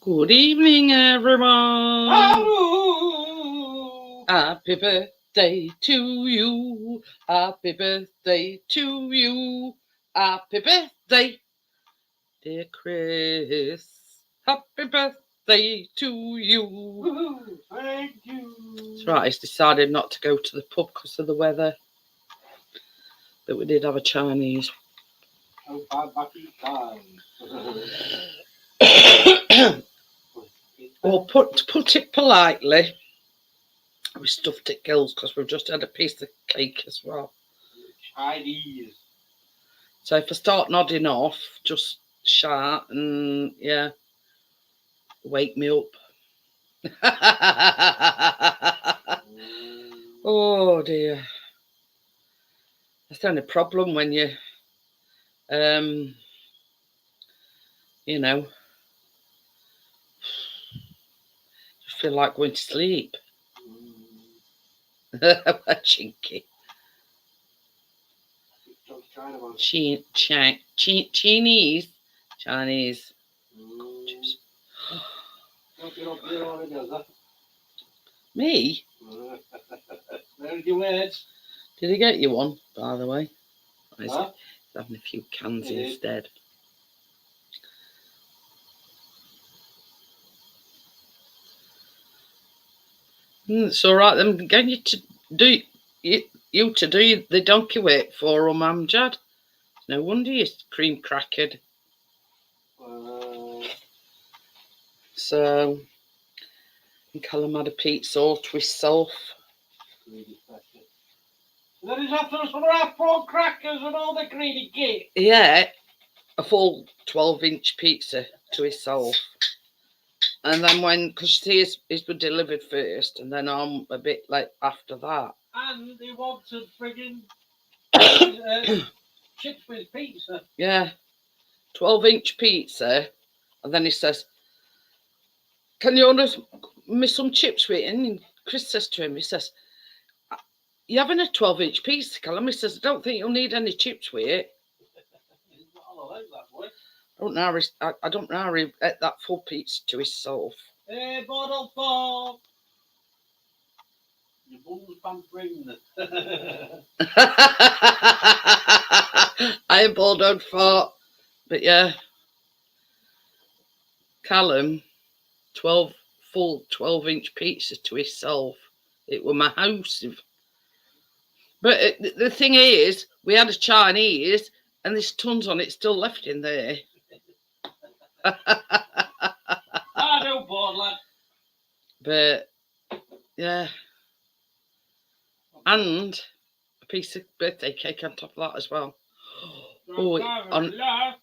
Good evening, everyone. Hello. Happy birthday to you. Happy birthday to you. Happy birthday, dear Chris. Happy birthday to you. Woohoo. Thank you. That's right, he's decided not to go to the pub because of the weather. But we did have a Chinese. Oh, back in time. Well, put it politely, we stuffed it gills because we've just had a piece of cake as well. Chinese. So if I start nodding off, just shout and yeah, wake me up. Oh dear. That's the only problem when you just feel like going to sleep. Chinky. Chinese. Me? Did he get you one, by the way? He's having a few cans instead. It's all right. I'm getting you to do the donkey work for Amjad. No wonder you're cream crackered. So, Callum had a pizza all to himself. Then he's after us for our prawn crackers and all the greedy git. Yeah, a full 12-inch pizza to himself. And then because his were delivered first, and then I'm a bit late after that. And he wanted frigging chips with pizza. Yeah, 12-inch pizza. And then he says, can you order me some chips with it? And Chris says to him, he says, you're having a 12-inch pizza, Callum. He says, I don't think you'll need any chips with it. I don't know how he ate that full pizza to himself. Hey, bottle for your bum's pampering. I borrowed for, but yeah, Callum, 12-inch pizza to himself. It were my house. But the thing is, we had a Chinese, and there's tons on it still left in there. I don't board, lad. But yeah, and a piece of birthday cake on top of that as well. Oh,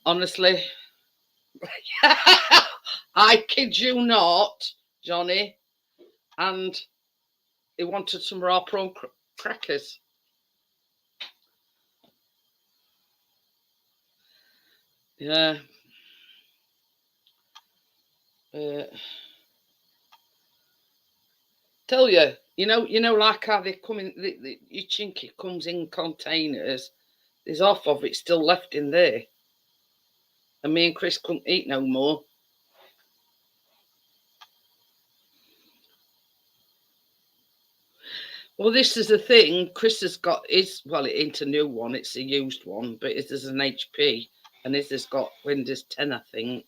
honestly, I kid you not, Johnny. And he wanted some raw prawn crackers. Yeah. Tell you, you know, like how they come in, your chinky comes in containers. There's half of it still left in there. And me and Chris couldn't eat no more. Well, this is the thing. Chris has got his, well, it ain't a new one, it's a used one, but it is an HP, and his has got Windows 10, I think.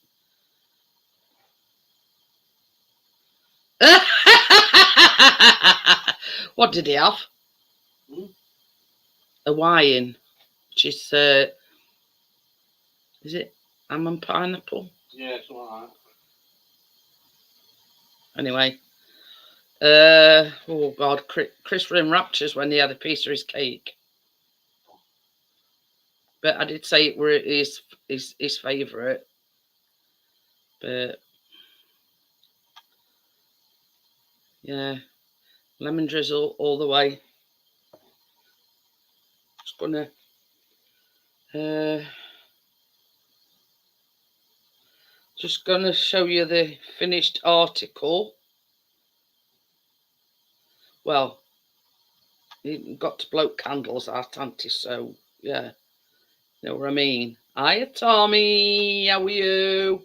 What did he have? Hawaiian, which is it ham and pineapple? Yeah, something like that. Anyway, oh God, Chris were in raptures when he had a piece of his cake. But I did say it were his favourite. But yeah, lemon drizzle all the way. Just gonna show you the finished article. Well, you got to blow candles out, auntie, so yeah. You know what I mean? Hiya, Tommy. How are you?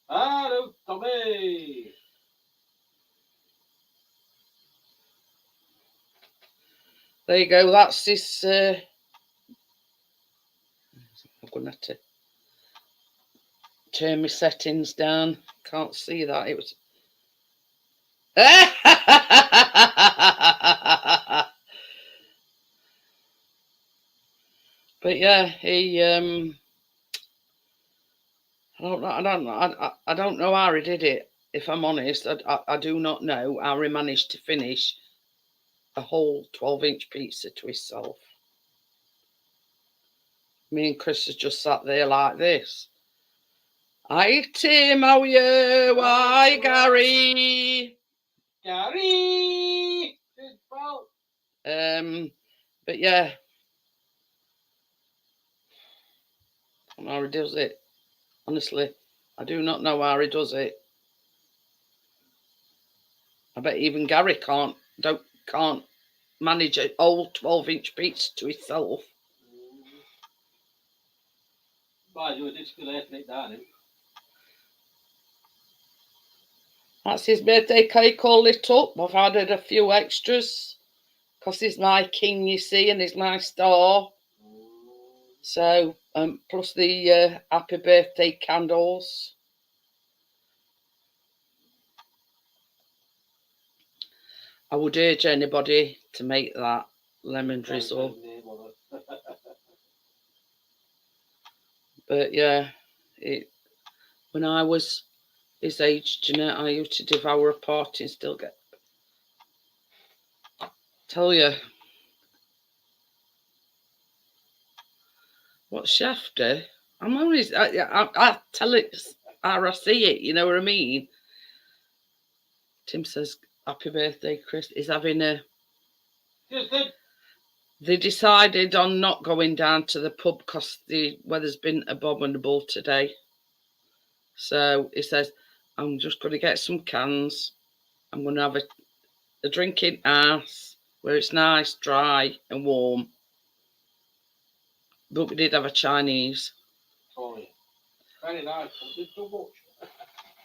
Hello. Tommy. There you go. That's his. I'm going to have to turn my settings down. Can't see that. It was. But yeah, he. I don't know. I don't know how he did it. If I'm honest, I do not know how he managed to finish a whole 12-inch pizza to himself. Me and Chris has just sat there like this. Hi Tim, how are you? Hi Gary. Gary. But yeah, I don't know how he does it. Honestly, I do not know how he does it. I bet even Gary can't manage a whole 12-inch pizza to himself. By you, this will it down. That's his birthday cake all lit up. I've added a few extras because he's my king, you see, and he's my star. So, plus the happy birthday candles. I would urge anybody to make that lemon drizzle. But yeah, when I was his age, Jeanette, I used to devour a party and still get. Tell you, what's Shafter? I'm always, I tell it how I see it, you know what I mean? Tim says, happy birthday, Chris. He's having a. They decided on not going down to the pub because the weather's been abominable today. So he says, I'm just going to get some cans. I'm going to have a drinking house where it's nice, dry and warm. But we did have a Chinese. Oh, yeah. Very nice, but too much.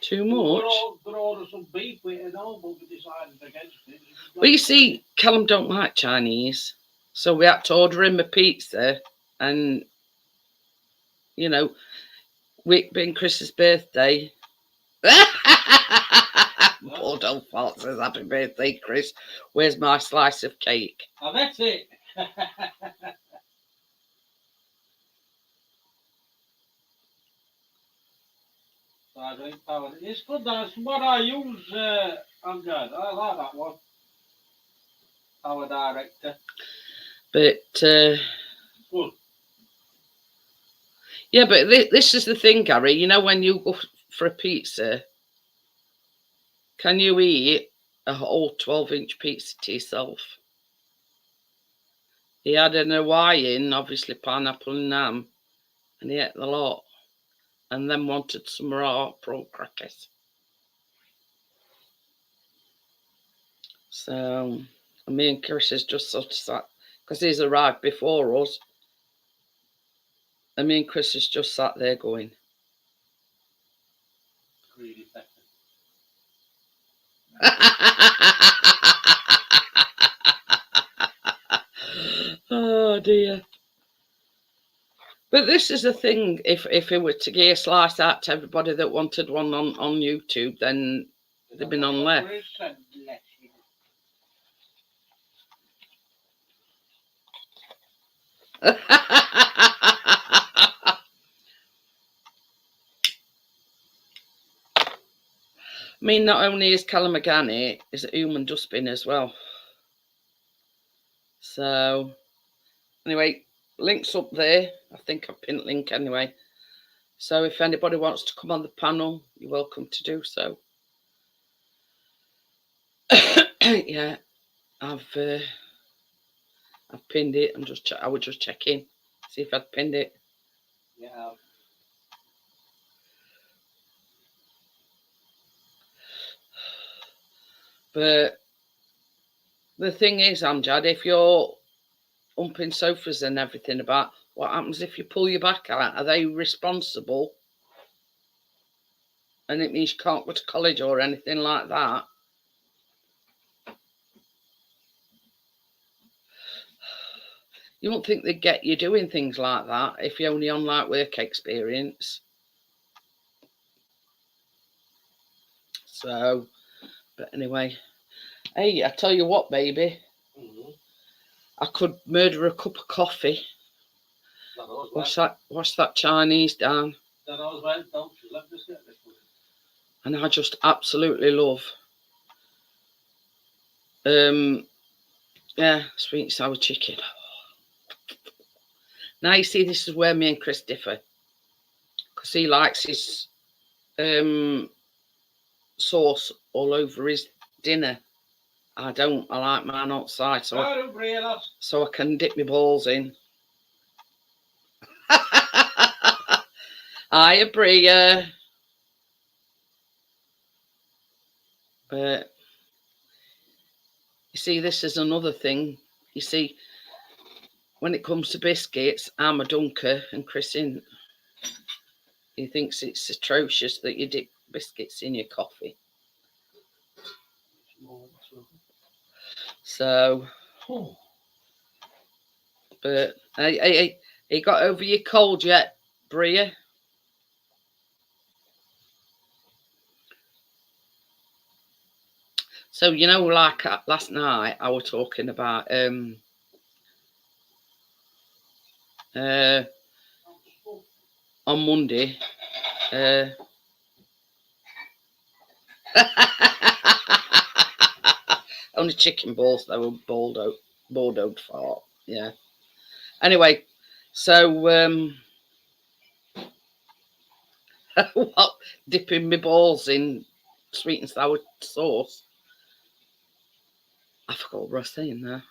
Too much? We're order some beef with it and all, but we decided against it. Well, you see, Callum don't like Chinese. So we had to order him a pizza. And, you know, week being Chris's birthday. Poor Del Fart says, happy birthday, Chris. Where's my slice of cake? Oh, that's it. It's good, that's what I use, Amjad. I like that one. Power Director. But, Good. yeah, but this is the thing, Gary. You know, when you go for a pizza, can you eat a whole 12-inch pizza to yourself? He had an Hawaiian, obviously pineapple and ham, and he ate the lot. And then wanted some raw prawn crackers. So, me and Chris has just sort of sat, because he's arrived before us. And me and Chris has just sat there going. Really better. Oh dear. But this is the thing, if it were to get a slice out to everybody that wanted one on YouTube, then they'd been on left. I mean, not only is Callum Magani, is a human dustbin as well. So, anyway, link's up there. I think I've pinned link anyway. So if anybody wants to come on the panel, you're welcome to do so. Yeah, I've pinned it. I would just check in, see if I'd pinned it. Yeah. But the thing is, Amjad, if you're humping sofas and everything about, what happens if you pull your back out? Are they responsible? and it means you can't go to college or anything like that. You won't think they'd get you doing things like that if you're only on like work experience. So, but anyway, hey, I tell you what, baby, I could murder a cup of coffee. Wash that Chinese down. And I just absolutely love, yeah, sweet and sour chicken. Now you see, this is where me and Chris differ, because he likes his sauce all over his dinner. I don't. I like mine outside, so I can dip my balls in. Hiya, Bria. But you see, this is another thing. You see, when it comes to biscuits, I'm a dunker, and Chris in. He thinks it's atrocious that you dip biscuits in your coffee. So, but hey, you got over your cold yet, Bria? So, you know, like last night, I was talking about on Monday. Only chicken balls, they were Bordeaux fart. Yeah. Anyway, so what? Dipping my balls in sweet and sour sauce. I forgot what I was saying there.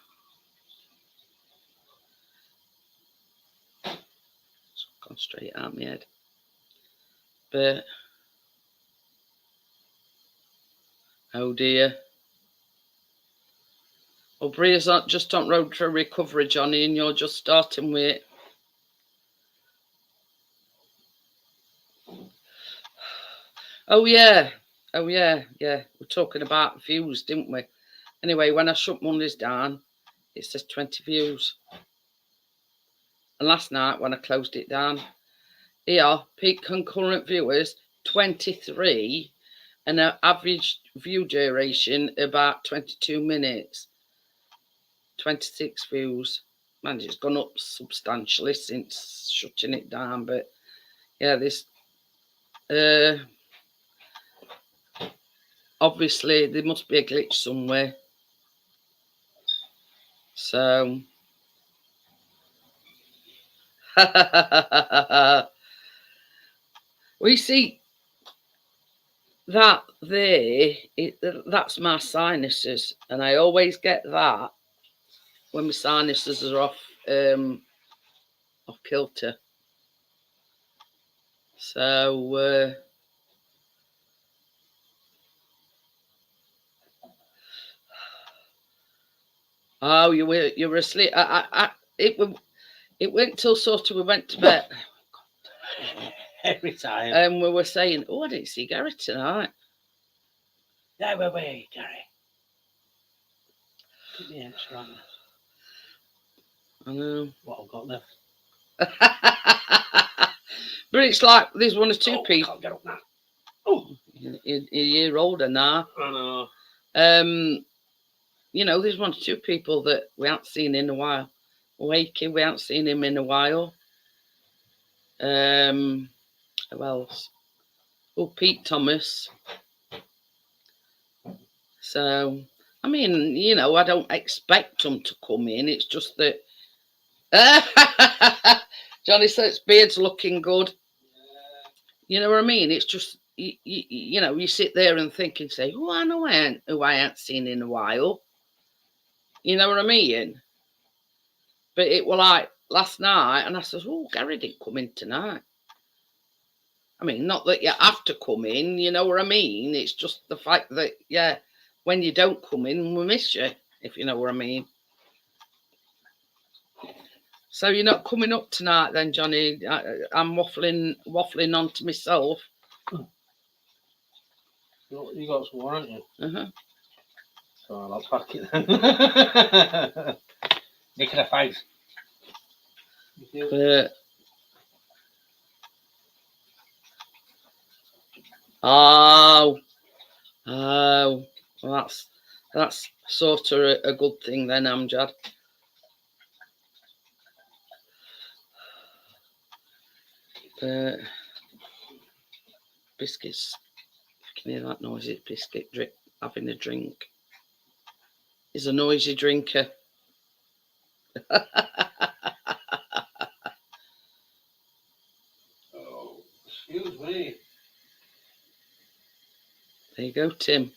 It's gone straight out my head. But oh dear. Well, Bria's not just on road to recovery, Johnny, and you're just starting with it. Oh yeah. Yeah. We're talking about views, didn't we? Anyway, when I shut Mondays down, it says 20 views. And last night, when I closed it down, here, peak concurrent viewers, 23, and an average view duration about 22 minutes. 26 views. Man, it's gone up substantially since shutting it down. But yeah, this obviously there must be a glitch somewhere. So we see that there, that's my sinuses, and I always get that when my sinuses are off kilter. So oh, you were asleep. It went till sort of we went to bed. Every time. And we were saying, oh, I didn't see Gary tonight. Yeah, wait, Gary. Give me extra on this. I know. What I've got left. But it's like there's one or two people. I can't get up now. Oh, you're a year older now. I know. You know, there's one or two people that we haven't seen in a while. Wakey, we haven't seen him in a while. Who else? Oh, Pete Thomas. So, I mean, you know, I don't expect them to come in. It's just that Johnny says beard's looking good. You know what I mean? It's just you know, you sit there and think and say, "Oh, I know who I ain't seen in a while." You know what I mean? But it was like last night, and I says, "Oh, Gary didn't come in tonight." I mean, not that you have to come in, you know what I mean? It's just the fact that, yeah, when you don't come in, we miss you, if you know what I mean. So you're not coming up tonight then, Johnny? I'm waffling on to myself. You got some more, haven't you? Uh-huh. So I'll pack it then. Nick in the face. But, oh, well, that's sort of a good thing then, Amjad. But biscuits, you can hear that noisy biscuit drink, having a drink. He's a noisy drinker. Oh, excuse me. There you go, Tim.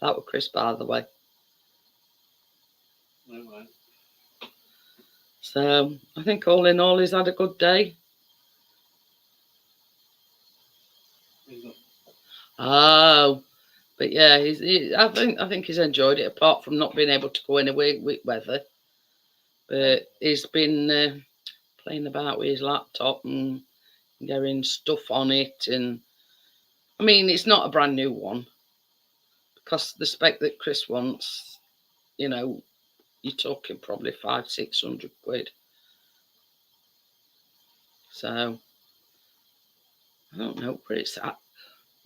That was Chris, by the way. Right. So I think all in all, he's had a good day. Oh, but yeah, I think he's enjoyed it. Apart from not being able to go anywhere with weather, but he's been playing about with his laptop and getting stuff on it. And I mean, it's not a brand new one because the spec that Chris wants, you know, you're talking probably 500-600 quid. So I don't know where it's at.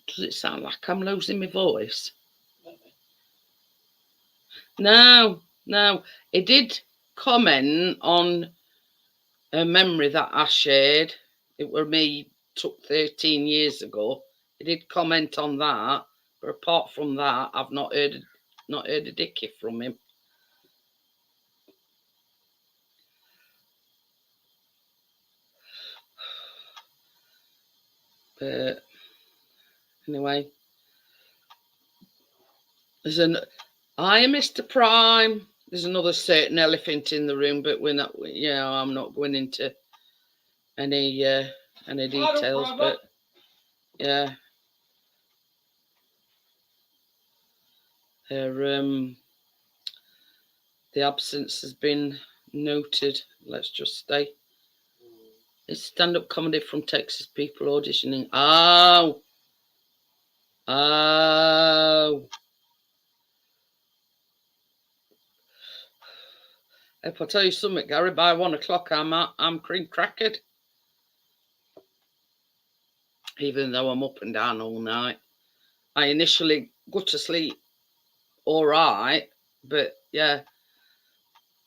Does it sound like I'm losing my voice? No. He did comment on a memory that I shared. It were me took 13 years ago. He did comment on that, but apart from that, I've not heard a dicky from him. But anyway, I am Mr. Prime. There's another certain elephant in the room, but we're not. I'm not going into any details. But yeah, the absence has been noted. Let's just stay. It's stand-up comedy from Texas people auditioning. Oh. If I tell you something, Gary, by 1 o'clock I'm cream crackered. Even though I'm up and down all night. I initially go to sleep all right, but yeah,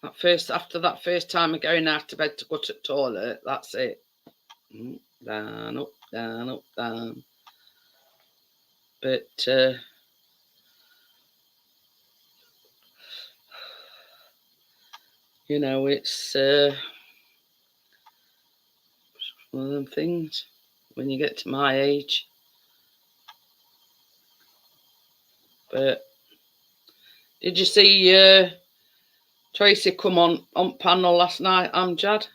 after that first time of going out to bed to go to the toilet, that's it. Down, up, down, up, down. But you know, it's one of them things when you get to my age. But did you see Tracy come on panel last night, Amjad?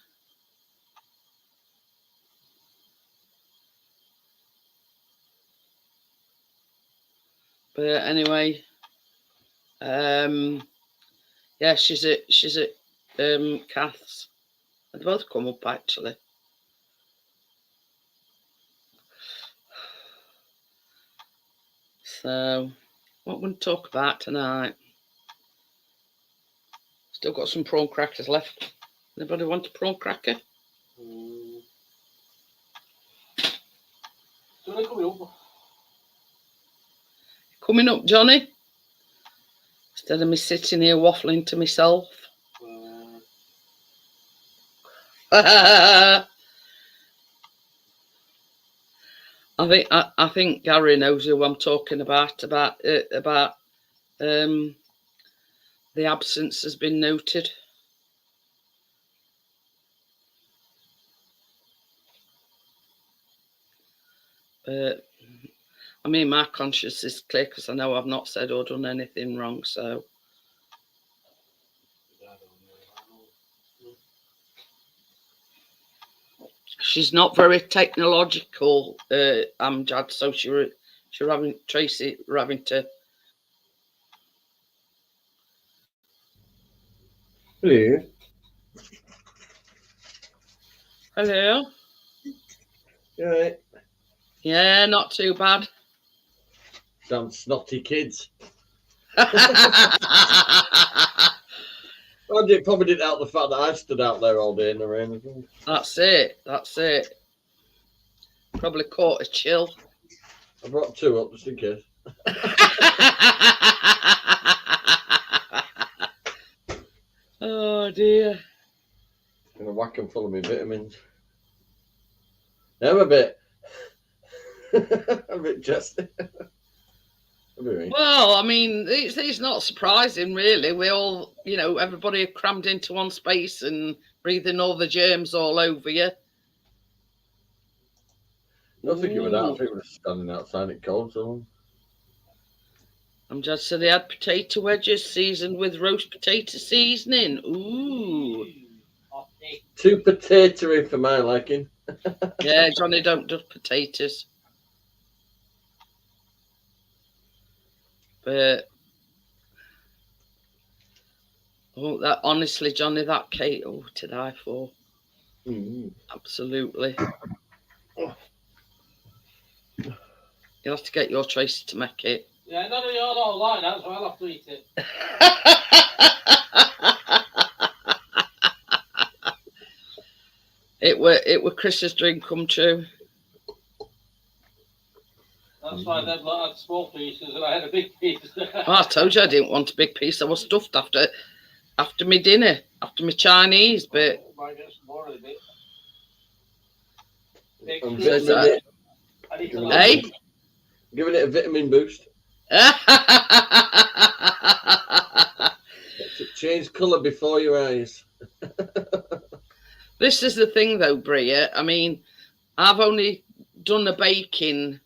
But anyway, yeah, she's at Kath's. They both come up actually. So, what we're going to talk about tonight? Still got some prawn crackers left. Anybody want a prawn cracker? Coming up, Johnny. Instead of me sitting here waffling to myself. I think Gary knows who I'm talking about the absence has been noted. But I mean, my conscience is clear because I know I've not said or done anything wrong. So she's not very technological, Amjad. So she's having Tracy having to. Hello. Hello. Right. Yeah, not too bad. Damn snotty kids. It probably didn't help the fact that I stood out there all day in the rain. That's it. That's it. Probably caught a chill. I brought 2 up just in case. Oh dear. Gonna whack them full of my vitamins. I'm a bit chesty. Well, I mean, it's not surprising, really. We all, everybody are crammed into one space and breathing all the germs all over you. I don't think it was that. I think it was standing outside it cold. So. I'm just saying they had potato wedges seasoned with roast potato seasoning. Ooh. Too potatoey for my liking. Yeah, Johnny don't do potatoes. But that honestly, Johnny, that cake, to die for. Absolutely. You'll have to get your Tracy to make it. Yeah, none of y'all don't like that, so I'll have to eat it. It were Chris's dream come true. That's why they'd like had small pieces and I had a big piece. I told you I didn't want a big piece. I was stuffed after my dinner, after my Chinese, but Might get some more of it. Hey? Giving it a vitamin boost. Change colour before your eyes. This is the thing, though, Bria. I mean, I've only done a baking,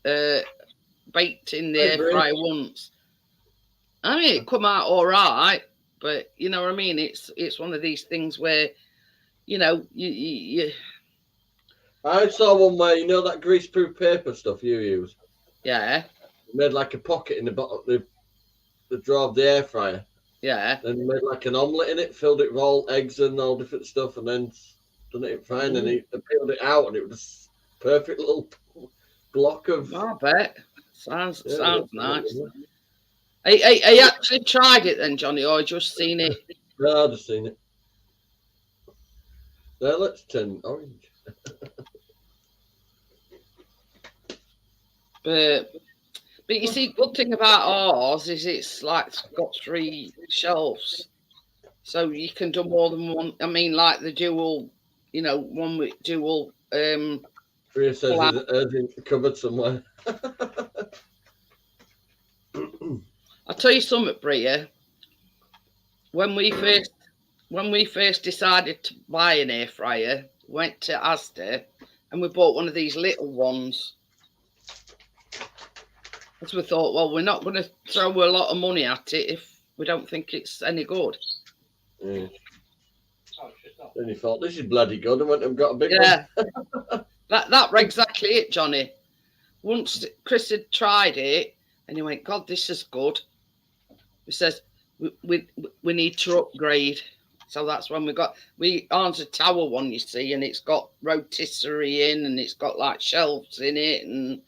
baked in the air fryer once. I mean, it come out all right, but you know what I mean. It's one of these things where, you I saw one where that greaseproof paper stuff you use. Yeah. Made like a pocket in the bottom, the drawer of the air fryer. Yeah. Then made like an omelette in it, filled it with all eggs and all different stuff, and then done it fine. And he peeled it out, and it was a perfect little block of. I bet. Sounds nice. I actually tried it then, Johnny, or just seen it? No, I've just seen it. Now let's turn orange. But you see, good thing about ours is it's like got 3 shelves, so you can do more than one. I mean, like the dual, one with dual. Bria says it's in the cupboard somewhere. I'll tell you something, Bria. When we first decided to buy an air fryer, went to Asda, and we bought one of these little ones. Because we thought, well, we're not going to throw a lot of money at it if we don't think it's any good. Yeah. Then you thought, this is bloody good. I went and got a big one. Yeah. that were exactly it, Johnny. Once Chris had tried it, and he went, God, this is good. He says, we need to upgrade. So that's when ours a tower one, you see, and it's got rotisserie in, and it's got like shelves in it, and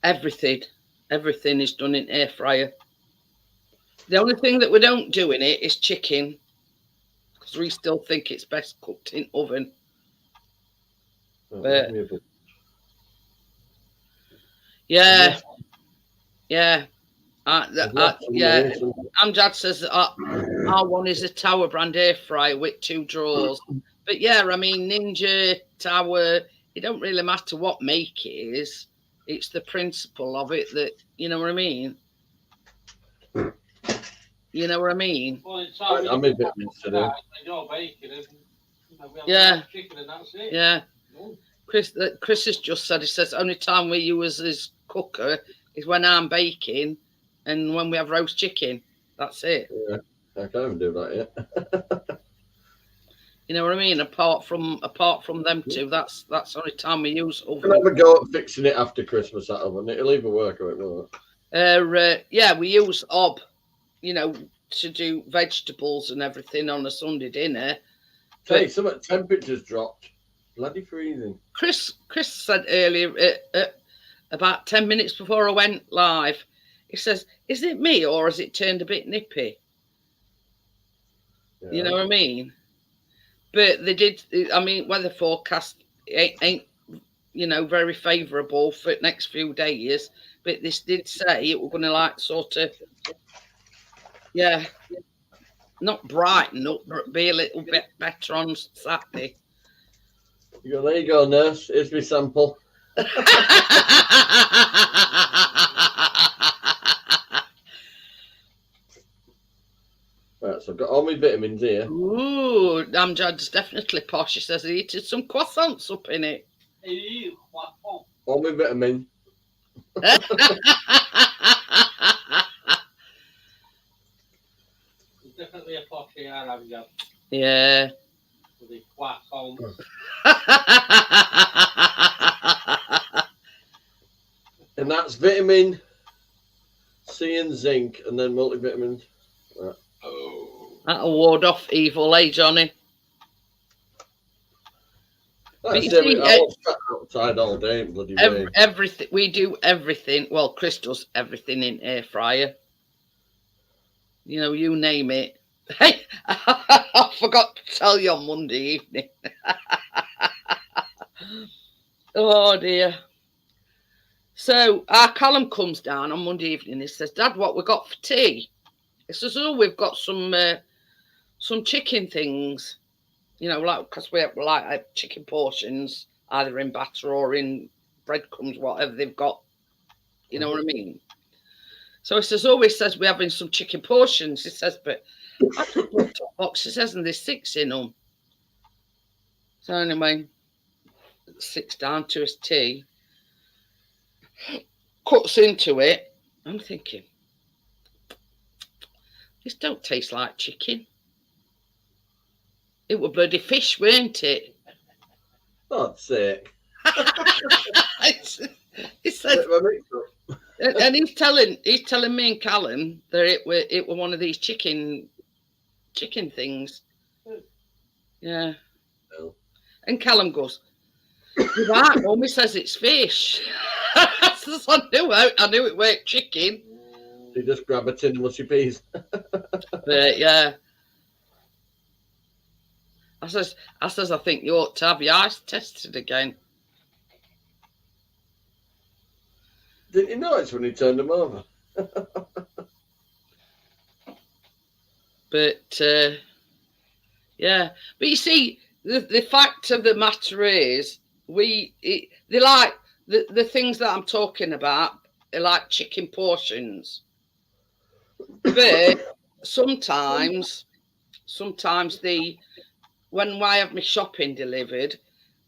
everything is done in air fryer. The only thing that we don't do in it is chicken, because we still think it's best cooked in oven. But yeah. Amjad says that our one is a Tower brand air fryer with 2 drawers. But yeah, I mean, Ninja, Tower, it don't really matter what make it is. It's the principle of it that, you know what I mean? You know what I mean? Well, it's I'm a bit today. Yeah. Chicken and that's it. Yeah. Chris has just said, he says, only time we use his cooker is when I'm baking and when we have roast chicken. That's it. Yeah, I can't even do that yet. You know what I mean? Apart from them two, that's the only time we use oven. I'll never go at fixing it after Christmas, that oven. It'll either work or it won't. Yeah, we use hob, to do vegetables and everything on a Sunday dinner. Tell you something, temperatures dropped. Bloody freezing. Chris said earlier, about 10 minutes before I went live, he says, is it me or has it turned a bit nippy? Yeah. You know what I mean? But they did, I mean, weather forecast ain't you know, very favourable for the next few days. But this did say it was going to like sort of, yeah, not brighten up, but be a little bit better on Saturday. You go, there you go, nurse. Here's my sample. Right, so I've got all my vitamins here. Ooh, Amjad's definitely posh. He says he eated some croissants up in it. All my vitamins. It's definitely a potty I've got. Yeah. With the quack on. And that's vitamin C and zinc, and then multivitamins. Right. That'll ward off evil, eh, Johnny? That's you see, I was sat outside all day in bloody rain. Everything we do, everything. Well, Chris does everything in air fryer. You know, you name it. Hey, I forgot to tell you on Monday evening. Oh dear. So our Callum comes down on Monday evening. He says, "Dad, what we got for tea?" He says, "Oh, we've got some chicken things." You know, like, because we have like chicken portions, either in batter or in breadcrumbs, whatever they've got. You know what I mean? So he says, always says we're having some chicken portions. He says, but I took the top box. He says, and there's 6 in them. So anyway, 6 down to his tea. Cuts into it. I'm thinking, this don't taste like chicken. It was bloody fish, weren't it? God's sake. He said, and he's telling me and Callum that it were one of these chicken things. Yeah. No. And Callum goes, right, Mummy says it's fish. So I knew it weren't chicken. You just grab a tin of mushy peas. But yeah. I says, I think you ought to have your eyes tested again. Didn't you notice when he turned them over? But yeah, but you see, the fact of the matter is, they like the things that I'm talking about. They like chicken portions, but sometimes when I have my shopping delivered,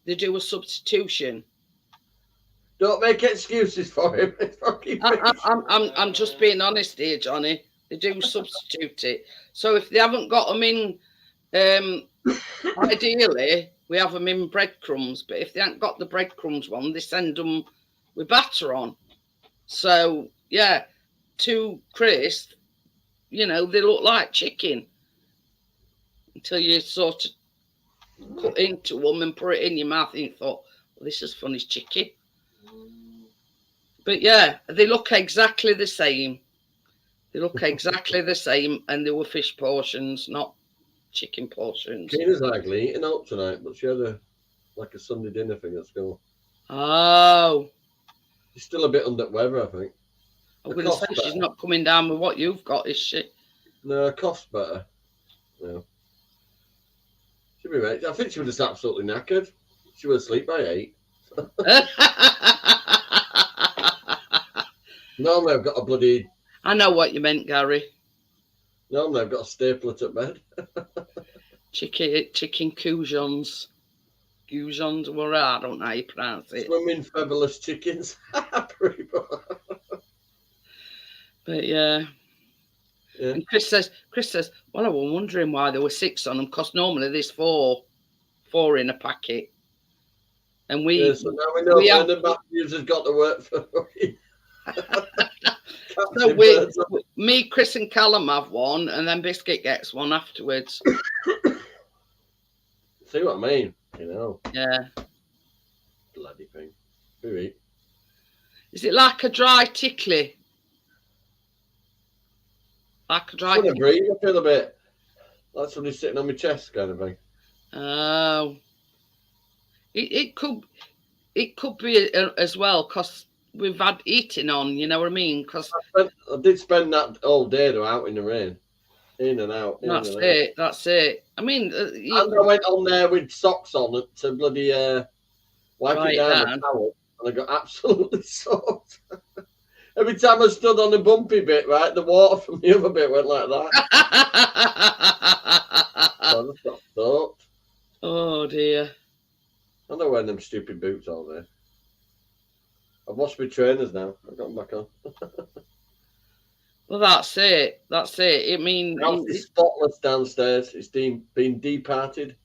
they do a substitution. Don't make excuses for him. I'm just being honest here, Johnny. They do substitute it. So if they haven't got them in, ideally we have them in breadcrumbs. But if they haven't got the breadcrumbs one, they send them with batter on. So yeah, to Chris, you know, they look like chicken until you sort of cut into them and put it in your mouth, and you thought, well, this is funny, chicken. But yeah, they look exactly the same. They look exactly the same, and they were fish portions, not chicken portions. Tina's actually eating out tonight, but she had a Sunday dinner thing at school. Oh. She's still a bit under the weather, I think. I'm going to say she's not coming down with what you've got, is she? No, cost better. No. She'll be right. I think she was just absolutely knackered. She was asleep by 8. Normally I've got a bloody... I know what you meant, Gary. Normally I've got a stapler to bed. Chicken goujons. Goujons, well, I don't know how you pronounce it. Swimming featherless chickens. But yeah. And Chris says, well, I was wondering why there were 6 on them, because normally there's 4 in a packet. And we... Yeah, so now we know Brendan Matthews has got to work for me. So me, Chris and Callum have one, and then Biscuit gets one afterwards. See what I mean? Yeah. Bloody thing. Who eat? Is it like a dry tickly? Like a dry Trying to tickly? breathe, I feel a bit. Like somebody sitting on my chest, kind of thing. Oh. It could be as well, because we've had eating on, you know what I mean? Because I did spend that all day though, out in the rain. In and out. that's it. I mean, And I went on there with socks on to bloody wipe Dry it it down down. with towel, and I got absolutely soaked. Every time I stood on the bumpy bit, right, the water from the other bit went like that. So I just got soaked. Oh dear. I'm not wearing them stupid boots all day. I've washed my trainers now. I've got them back on. Well, that's it. That's it. I mean, The house is spotless downstairs. It's been departed.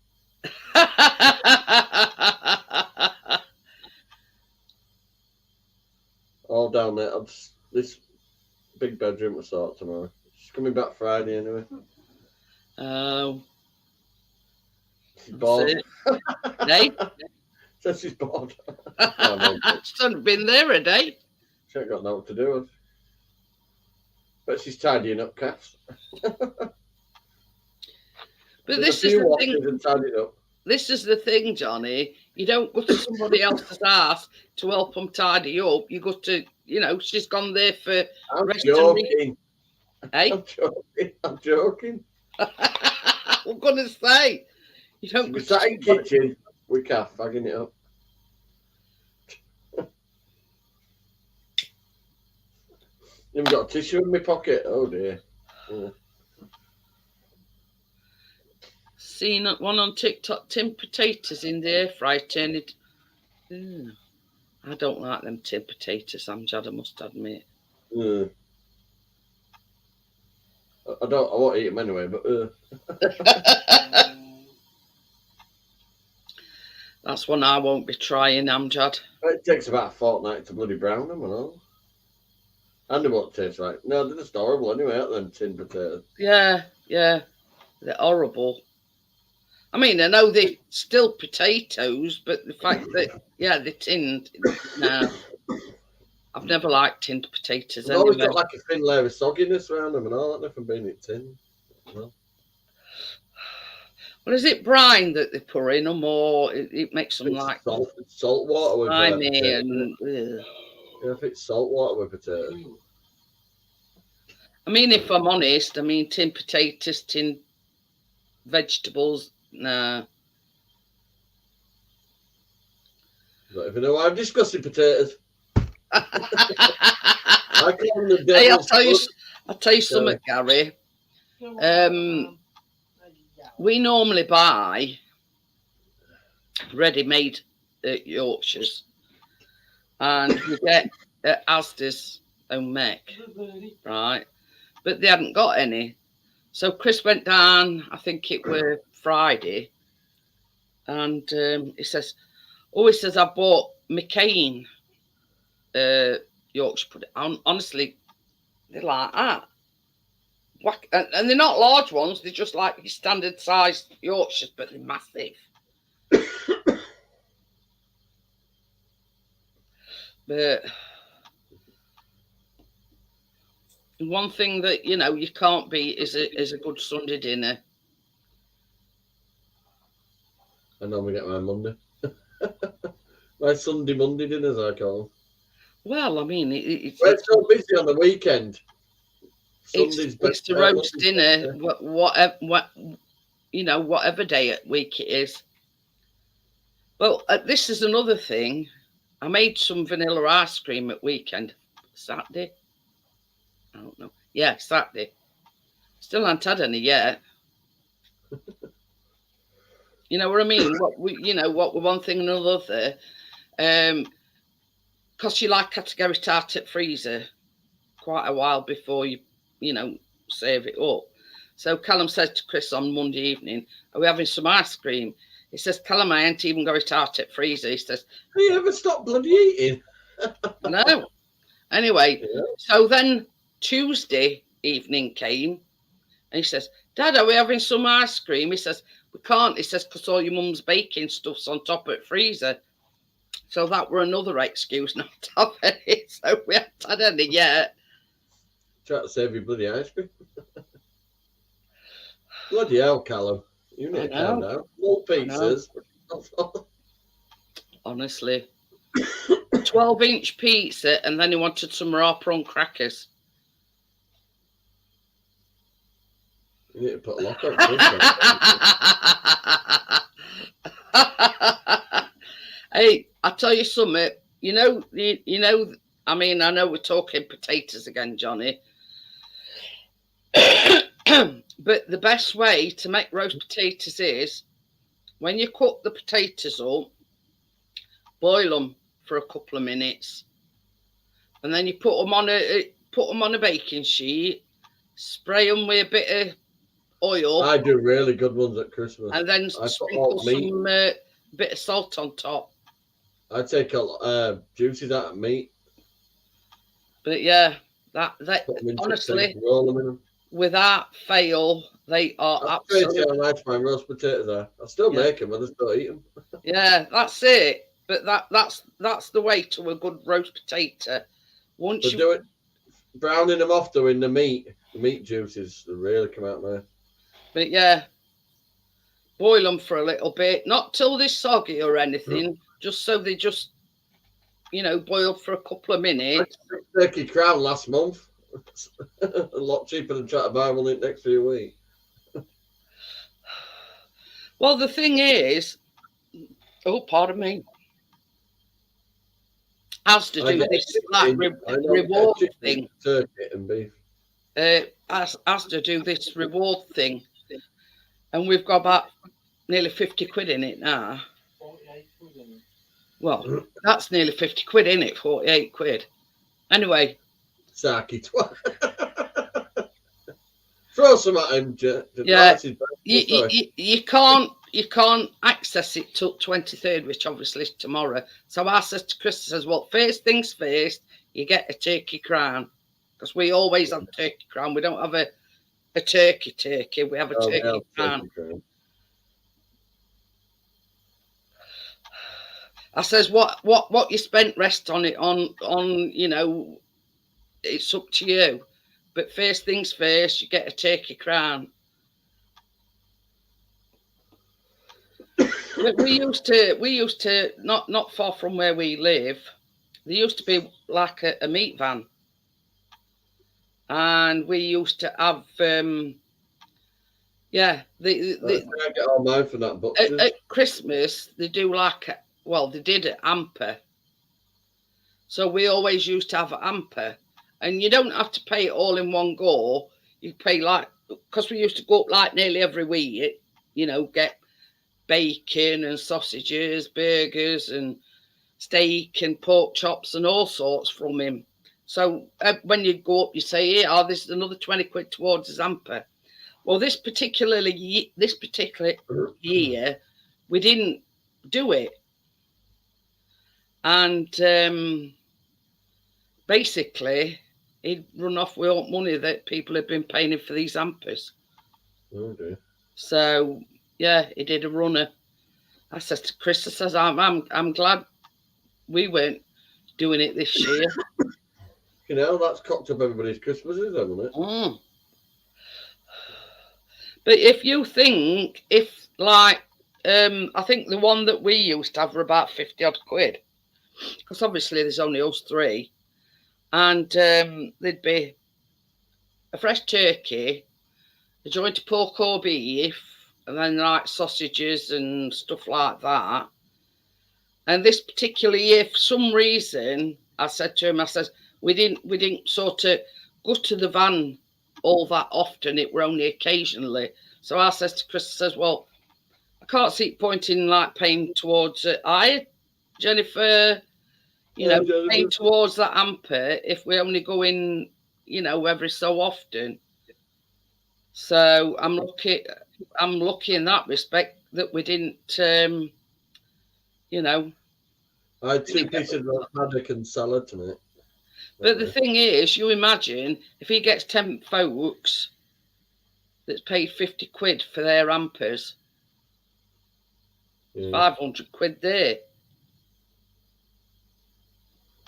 All down there. This big bedroom will sort tomorrow. She's coming back Friday anyway. Oh. She's bored. Hey? Says she's bored. She hasn't been there a day. She ain't got nothing to do. But she's tidying up cats. But this is the thing. And tidying up. This is the thing, Johnny. You don't go to somebody else's house to help them tidy up. You go to, she's gone there for I'm rest joking. Hey? I'm joking. I'm gonna say you don't. We sat in the kitchen with Kath fagging it up. You've got a tissue in my pocket. Oh dear. Yeah. Seen one on TikTok, tin potatoes in the air fryer turn it. I don't like them tin potatoes, Amjad, I must admit. I won't eat them anyway, but That's one I won't be trying, Amjad. it takes about a fortnight to bloody brown them and all. And they won't taste right. No, they're just horrible anyway, aren't them tin potatoes? Yeah, they're horrible. I mean, I know they're still potatoes, but the fact that, they're tinned, no. I've never liked tinned potatoes They've always anyway. got like a thin layer of sogginess around them and all that from being in tin. Well, is it brine that they pour in them, or it makes them like salt water with slimy and... Yeah, if it's salt water with potatoes. I mean, if I'm honest, tin potatoes, tin vegetables, nah. Don't even know why I'm discussing potatoes. I call them the Hey, devil's I'll tell you something, Gary. We normally buy ready-made Yorkshires, and we get Asda's own make, right? But they hadn't got any. So Chris went down, I think it were Friday, and he says, I bought McCain Yorkshire pudding. Honestly, they're like that. And they're not large ones, they're just like your standard size Yorkshires, but they're massive. But one thing that you can't beat is a good Sunday dinner. I normally get my Monday. My Sunday Monday dinners, I call them. Well, I mean, we're so busy on the weekend. It's the roast dinner, whatever day at week it is. Well, this is another thing. I made some vanilla ice cream at weekend. Saturday? I don't know. Yeah, Saturday. Still haven't had any yet. You know what I mean? What one thing and another. Because you had to get it out at freezer quite a while before you save it up. So Callum said to Chris on Monday evening, "Are we having some ice cream?" He says, "Callum, I ain't even got it out at freezer." He says, "Have you ever stopped bloody eating?" No. Anyway, So then Tuesday evening came, and he says, "Dad, are we having some ice cream?" He says, We can't, he says, because all your mum's baking stuff's on top of the freezer. So that were another excuse not to have any. So we haven't had any yet. Try to save your bloody ice cream. Bloody hell, Callum. You need to calm down. Small pizzas. Honestly. 12-inch pizza, and then he wanted some raw prawn crackers. You need to put a lock on Hey, I tell you something. You know. I mean, I know we're talking potatoes again, Johnny. But the best way to make roast potatoes is when you cook the potatoes up, boil them for a couple of minutes, and then you put them on a baking sheet, spray them with a bit of oil. I do really good ones at Christmas. And then sprinkle some bit of salt on top. I take a juices out of meat. But yeah, that honestly, roll them in them. Without fail, they are absolutely. How nice my roast potatoes are. I still make them, I just don't eat them. Yeah, that's it. But that's the way to a good roast potato. Once you do it, browning them off though in the meat juices, they really come out nice. But yeah, boil them for a little bit, not till they're soggy or anything, just so they just, boil for a couple of minutes. Turkey Crown last month. A lot cheaper than trying to buy one in the next few weeks. Well, the thing is, pardon me. Asda do this reward thing. Turkey and beef. Asda do this reward thing, and we've got about nearly 50 quid in it now. 48 quid in it. Well, that's nearly 50 quid in it. 48 quid. Anyway. Saki twat. Throw some at him, yeah. You can't access it till 23rd, which obviously is tomorrow. So I says to Chris, says, well, first things first, you get a turkey crown. Because we always have turkey crown. We don't have a turkey. We have a turkey crown. I says, what you spent rest on it on, it's up to you. But first things first, you get a turkey crown. we used to not far from where we live, there used to be like a meat van. And we used to have I get all mine for that at Christmas they do they did at Amper. So we always used to have an Amper. And you don't have to pay it all in one go. You pay because we used to go up nearly every week, get bacon and sausages, burgers and steak and pork chops and all sorts from him. So when you go up, you say, "Here, this is another 20 quid towards his Amper." Well, this particular year, we didn't do it, and basically, he'd run off with all money that people had been paying him for these Ampers. Oh dear. So yeah, he did a runner. I said to Chris, I says, I'm glad we weren't doing it this year. That's cocked up everybody's Christmases, hasn't it? But if you think, I think the one that we used to have were about 50 odd quid, because obviously there's only us three, and there'd be a fresh turkey, a joint of pork or beef, and then sausages and stuff like that. And this particular year, for some reason, I said to him, we didn't sort of go to the van all that often. It were only occasionally. So I says to Chris, well, I can't see it pointing paying towards it. Jennifer, paying towards that Amper if we only go in, every so often. So I'm lucky in that respect that we didn't, I had 2 pieces of haddock and salad tonight. But the thing is, you imagine if he gets 10 folks that's paid 50 quid for their Ampers, Yeah. 500 quid there.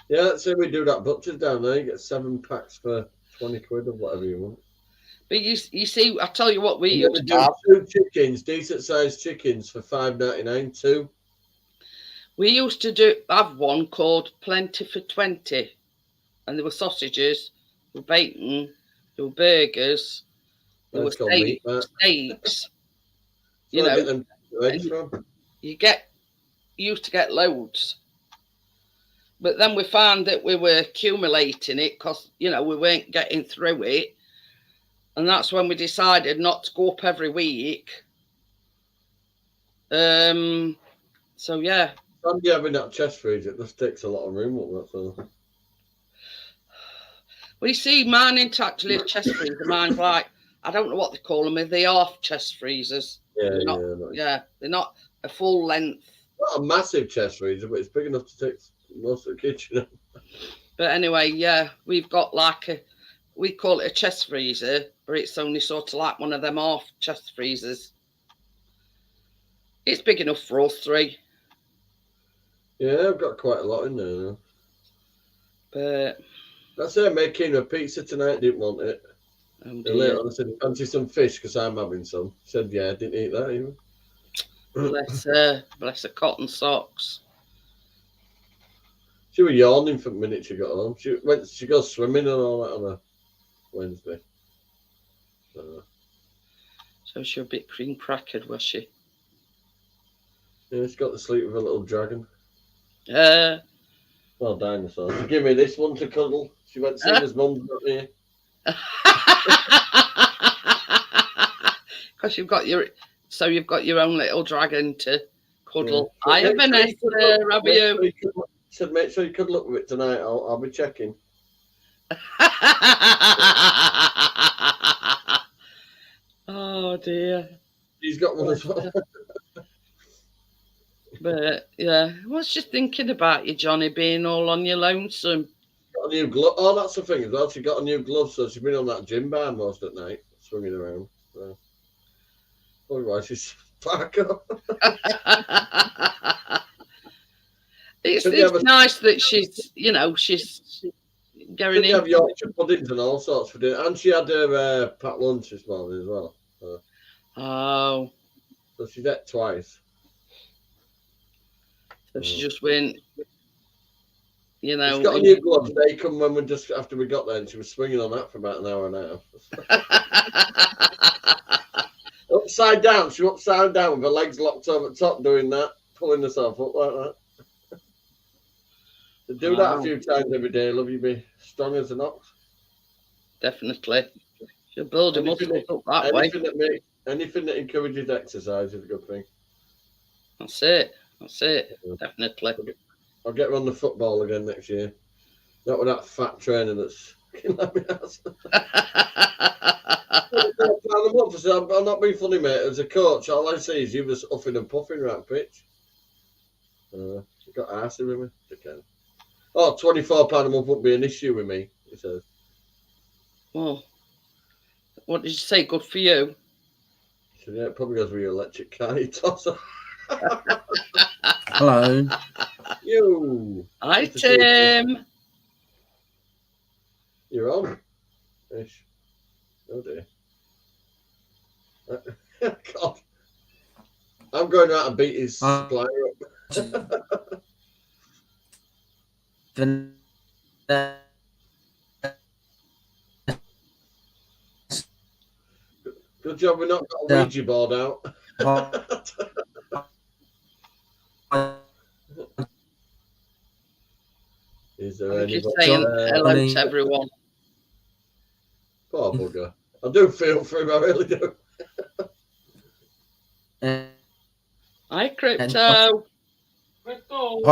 Yeah, let's say we do that butcher's down there. You get 7 packs for 20 quid or whatever you want. But you see, I tell you what we And then used we to do have. 2 chickens, decent sized chickens for $5.99 too. We used to have one called Plenty for 20. And there were sausages, there were bacon, there were burgers, there were That's called meat, Matt. steaks. You You know, get them eggs and from. you used to get loads. But then we found that we were accumulating it because, you know, we weren't getting through it. And that's when we decided not to go up every week. So, yeah. I'm having that chest freezer. It just takes a lot of room up, that's all. Well, you see, mine ain't actually a chest freezer. Mine's like, I don't know what they call them. They are chest freezers. Yeah, They're not, yeah, they're not a full length. Not a massive chest freezer, but it's big enough to take most of the kitchen. But anyway, yeah, we've got like we call it a chest freezer, but it's only sort of like one of them half chest freezers. It's big enough for us 3. Yeah, I've got quite a lot in there now. But That's it, making a pizza tonight, didn't want it. oh Then later dear, on I said, fancy some fish because I'm having some. Said, yeah, I didn't eat that even. bless her cotton socks. She was yawning for a minute she got home. She goes swimming and all that on a Wednesday. So she was a bit cream crackered, was she? Yeah, she got to sleep with a little dragon. Well, dinosaur. She gave me this one to cuddle. She went to see his mum's not here. Because you've got your own little dragon to cuddle. Yeah. I have Vanessa, have you? Said, make sure you cuddle up with it tonight. I'll be checking. Oh dear. He's got one as well. But yeah, what's she thinking about you, Johnny, being all on your lonesome? Got a new glove. Oh, that's the thing as well. She got a new glove, so she's been on that gym bar most at night, swinging around. So. Otherwise, she's back up. It's nice that she's going She in. have Yorkshire puddings and all sorts for dinner, and she had her packed lunch this morning as well. So. Oh. So she's ate twice. So she just went, She's got a new glove. They come when we just after we got there, and she was swinging on that for about an hour and a half. Upside down. She was upside down with her legs locked over the top, doing that, pulling herself up like that. So do that a few times every day. Love you, be strong as an ox. Definitely. She'll build a muscle up that way. Anything that encourages exercise is a good thing. That's it. Definitely. I'll get her on the football again next year. Not with that fat trainer that's let me ask. I'm not being funny, mate. As a coach, all I see is you was huffing and puffing around pitch. You got arsey with me. Oh, £24 a month wouldn't be an issue with me, he says. Well, what did you say? Good for you? So, yeah, it probably goes with your electric car. You toss her. Hello. You. Hi, Tim. You're on. Ish. Oh dear. God. I'm going out and beat his supplier up. Good job we've not got a Ouija board out. Is there any? Just saying hello to everyone. Poor bugger. I do feel for him, I really do. Hi, Crypto. Crypto.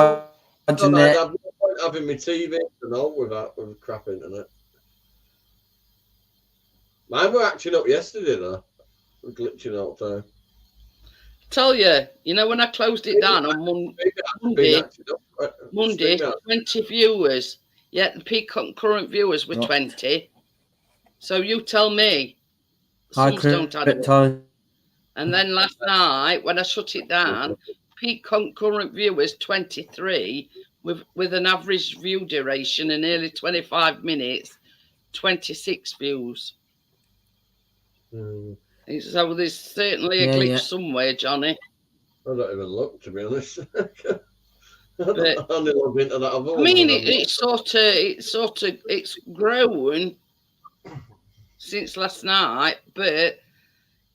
I'd have no point having my TV and all with crap internet. Mine were acting up yesterday though. We're glitching all the time. Tell you, when I closed it down on Monday, 20 viewers. Yeah, the peak current viewers were 20. So you tell me. Hi, Don't add it. Crypto. And then last night, when I shut it down, peak concurrent viewers 23, with an average view duration of nearly 25 minutes, 26 views. Mm, So there's certainly a glitch somewhere, Johnny. I don't even look, to be honest. I But only log into that other I one mean, when I'm- it's grown since last night, but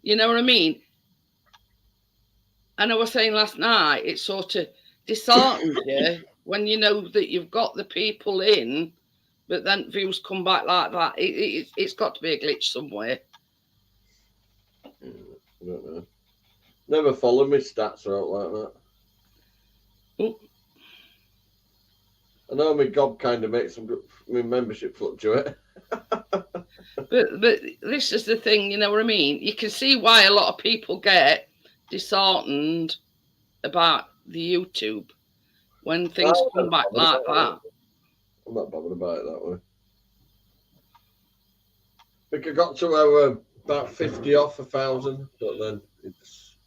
you know what I mean? And I was saying last night, it sort of disheartens you when you know that you've got the people in, but then views come back like that. It's got to be a glitch somewhere. I don't know. Never follow me stats or out like that. Oh. I know my gob kind of makes my membership fluctuate. But this is the thing, you know what I mean? You can see why a lot of people get disheartened about the YouTube when things come back like that. I'm not bothered about it that way. I think I got to where we're about 50 off 1,000, but then it's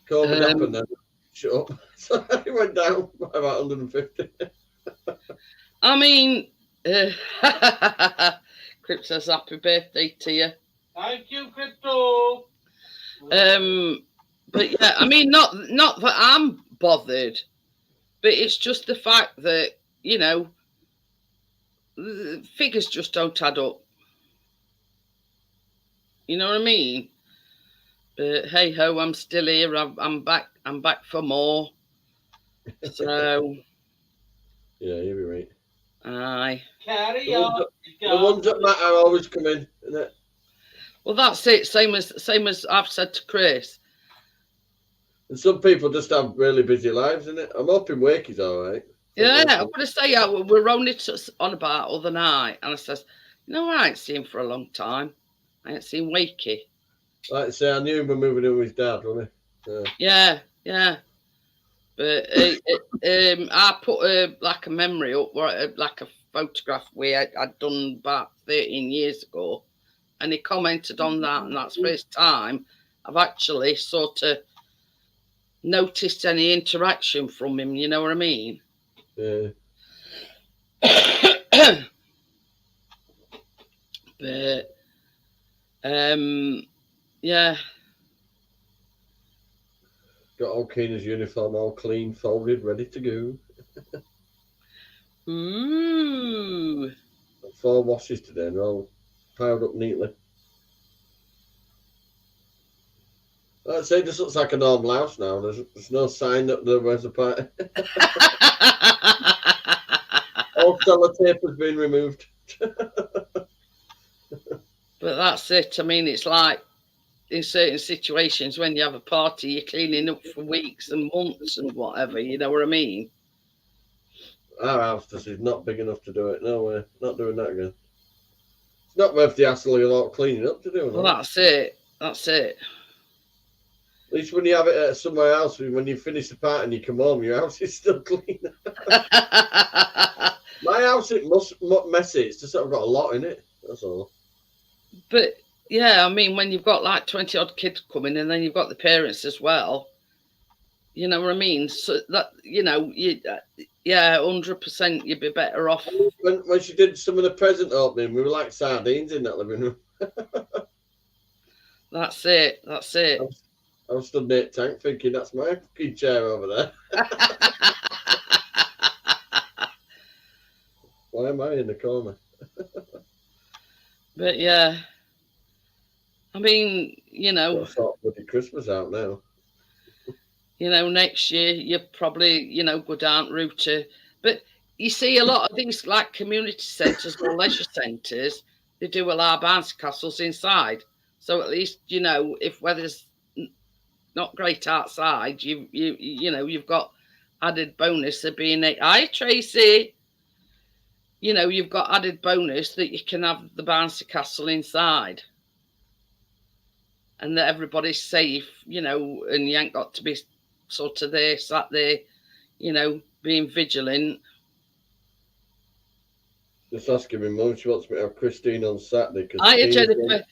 COVID happened then. Shut up. So it went down by about 150. I mean, Crip says happy birthday to you. Thank you, Crypto. But yeah, I mean, not that I'm bothered, but it's just the fact that, you know, the figures just don't add up. You know what I mean? But hey ho, I'm still here. I'm back. I'm back for more. So Yeah, you'll be right. aye. Carry The on. ones that matter always come in, isn't it? Well, that's it. Same as I've said to Chris. And some people just have really busy lives, isn't it? I'm hoping Wakey's all right. Yeah, I'm going to say, we're only on about other night, and I says, no, I ain't seen him for a long time. I ain't seen Wakey. Like I say, I knew him when moving in with his dad, wasn't he? Yeah. But I put like a memory up, like a photograph I'd done about 13 years ago, and he commented on that, and that's the first time I've actually sort of noticed any interaction from him. You know what I mean? Yeah. But yeah. Got all Keena's uniform all clean, folded, ready to go. Ooh. 4 washes today and they're all piled up neatly. I'd say this looks like a normal house now. There's no sign that there was a party. All sellotape has been removed. But that's it. I mean, it's like in certain situations when you have a party, you're cleaning up for weeks and months and whatever. You know what I mean? Our house just is not big enough to do it. No, we're not doing that again. It's not worth the hassle of a lot of cleaning up to do. Well, that's it. That's it. At least when you have it somewhere else, when you finish the party and you come home, your house is still clean. My house, it must messy. It's just that I've got a lot in it. That's all. But yeah, I mean, when you've got like 20 odd kids coming, and then you've got the parents as well. You know what I mean? So that, you know, yeah, 100%, you'd be better off. When she did some of the present opening, we were like sardines in that living room. That's it. That's it. I was stood near the tank thinking, that's my fucking chair over there. Why am I in the corner? But yeah, I mean, you know, Got sort of bloody Christmas out now. you know, next year you probably, you know, go down route to. But you see, a lot of these like community centres or leisure centres, they do allow bouncy castles inside. So at least, you know, if weather's not great outside, you know, you've got added bonus of being hi Tracy. You know, you've got added bonus that you can have the bouncy castle inside. And that everybody's safe, you know, and you ain't got to be sort of there, sat there, you know, being vigilant. Just asking my mum, she wants me to have Christine on Saturday. Hiya, Jennifer.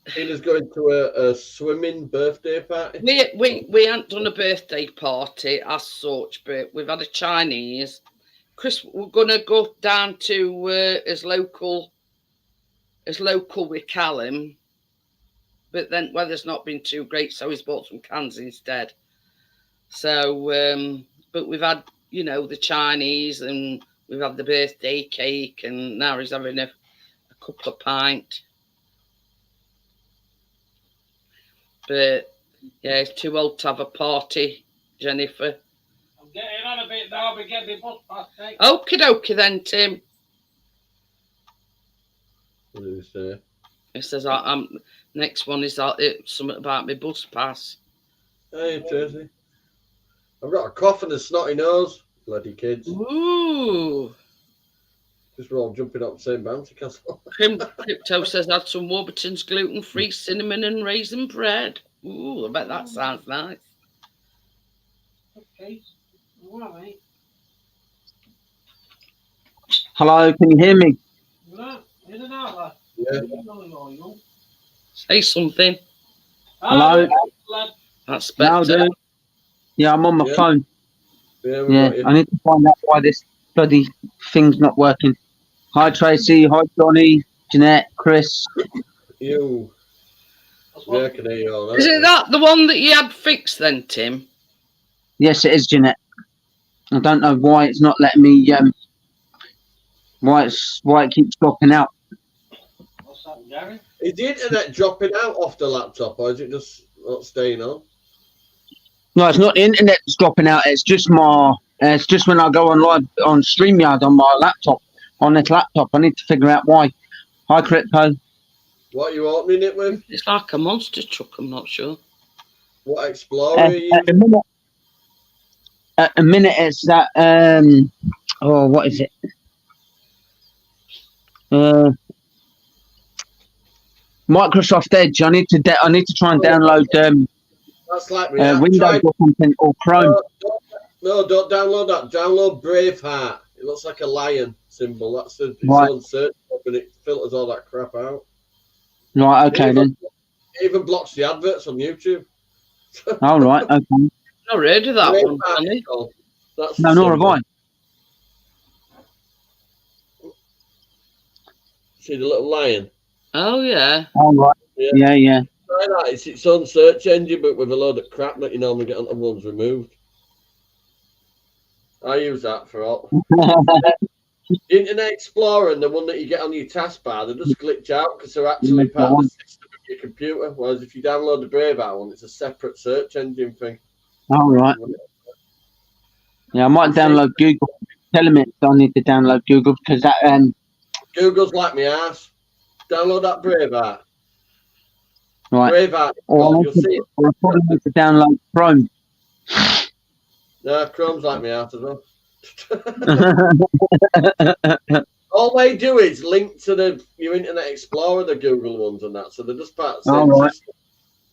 Tina's going to a swimming birthday party. We haven't done a birthday party as such, but we've had a Chinese. Chris, we're gonna go down to his local with Callum, but then weather's not been too great, so he's bought some cans instead. So, but we've had, the Chinese, and we've had the birthday cake, and now he's having a couple of pint. But yeah, he's too old to have a party, Jennifer. I'm getting on a bit now, but get me bus pass, eh? Okie dokie then, Tim. What did he say? He says, I'm next one is something about my bus pass. Hey, Tracy. I've got a cough and a snotty nose. Bloody kids. Ooh. Just we're all jumping up the same bouncy castle. Crypto says had some Warburton's gluten-free cinnamon and raisin bread. Ooh, I bet that sounds nice. Okay. All right. Hello, can you hear me? No, in and out, lad. Yeah. Say something. Hello? Lad. That's No, better. dude. Yeah, I'm on my Yeah. phone. Yeah, we Yeah, got you. I need to find out why this bloody thing's not working. Hi, Tracy. Hi, Johnny, Jeanette, Chris. You. Yeah, I can hear you all right. Is it that the one that you had fixed then, Tim? Yes, it is Jeanette. I don't know why it's not letting me. Why it keeps dropping out. What's that, Gary? Is the internet dropping out off the laptop, or is it just not staying on? No, it's not the internet that's dropping out. It's just my. It's just when I go on live on StreamYard on my laptop. On this laptop, I need to figure out why. Hi, Crypto. What are you opening it with? It's like a monster truck, I'm not sure. What Explorer are you At the using? minute, it's that. Oh, what is it? Microsoft Edge. I need to try and download That's like me. Windows or something, or Chrome. No, don't download that. Download Braveheart. It looks like a lion symbol. That's its Right. own search, and it filters all that crap out. Right. Okay then. It even blocks the adverts on YouTube. All right. Okay. Not heard of that one, Braveheart Johnny. is called. That's No, the nor have symbol. I. See the little lion? Oh, yeah. All right. Yeah. Yeah. Try that. It's its own search engine, but with a load of crap that you normally get on the ones removed. I use that for all. Internet Explorer and the one that you get on your taskbar, they just glitch out because they're actually part of the system of your computer. Whereas if you download the Braveheart one, it's a separate search engine thing. All right. Yeah, I might download Google. Telling me I need to download Google because that Google's like me ass. Download that Braveheart. right. Braveheart. Or You'll see it. I probably need to download Chrome. No, Chrome's like me ass as well. All they do is link to your Internet Explorer, the Google ones and that. So they're just part of the same All right. system.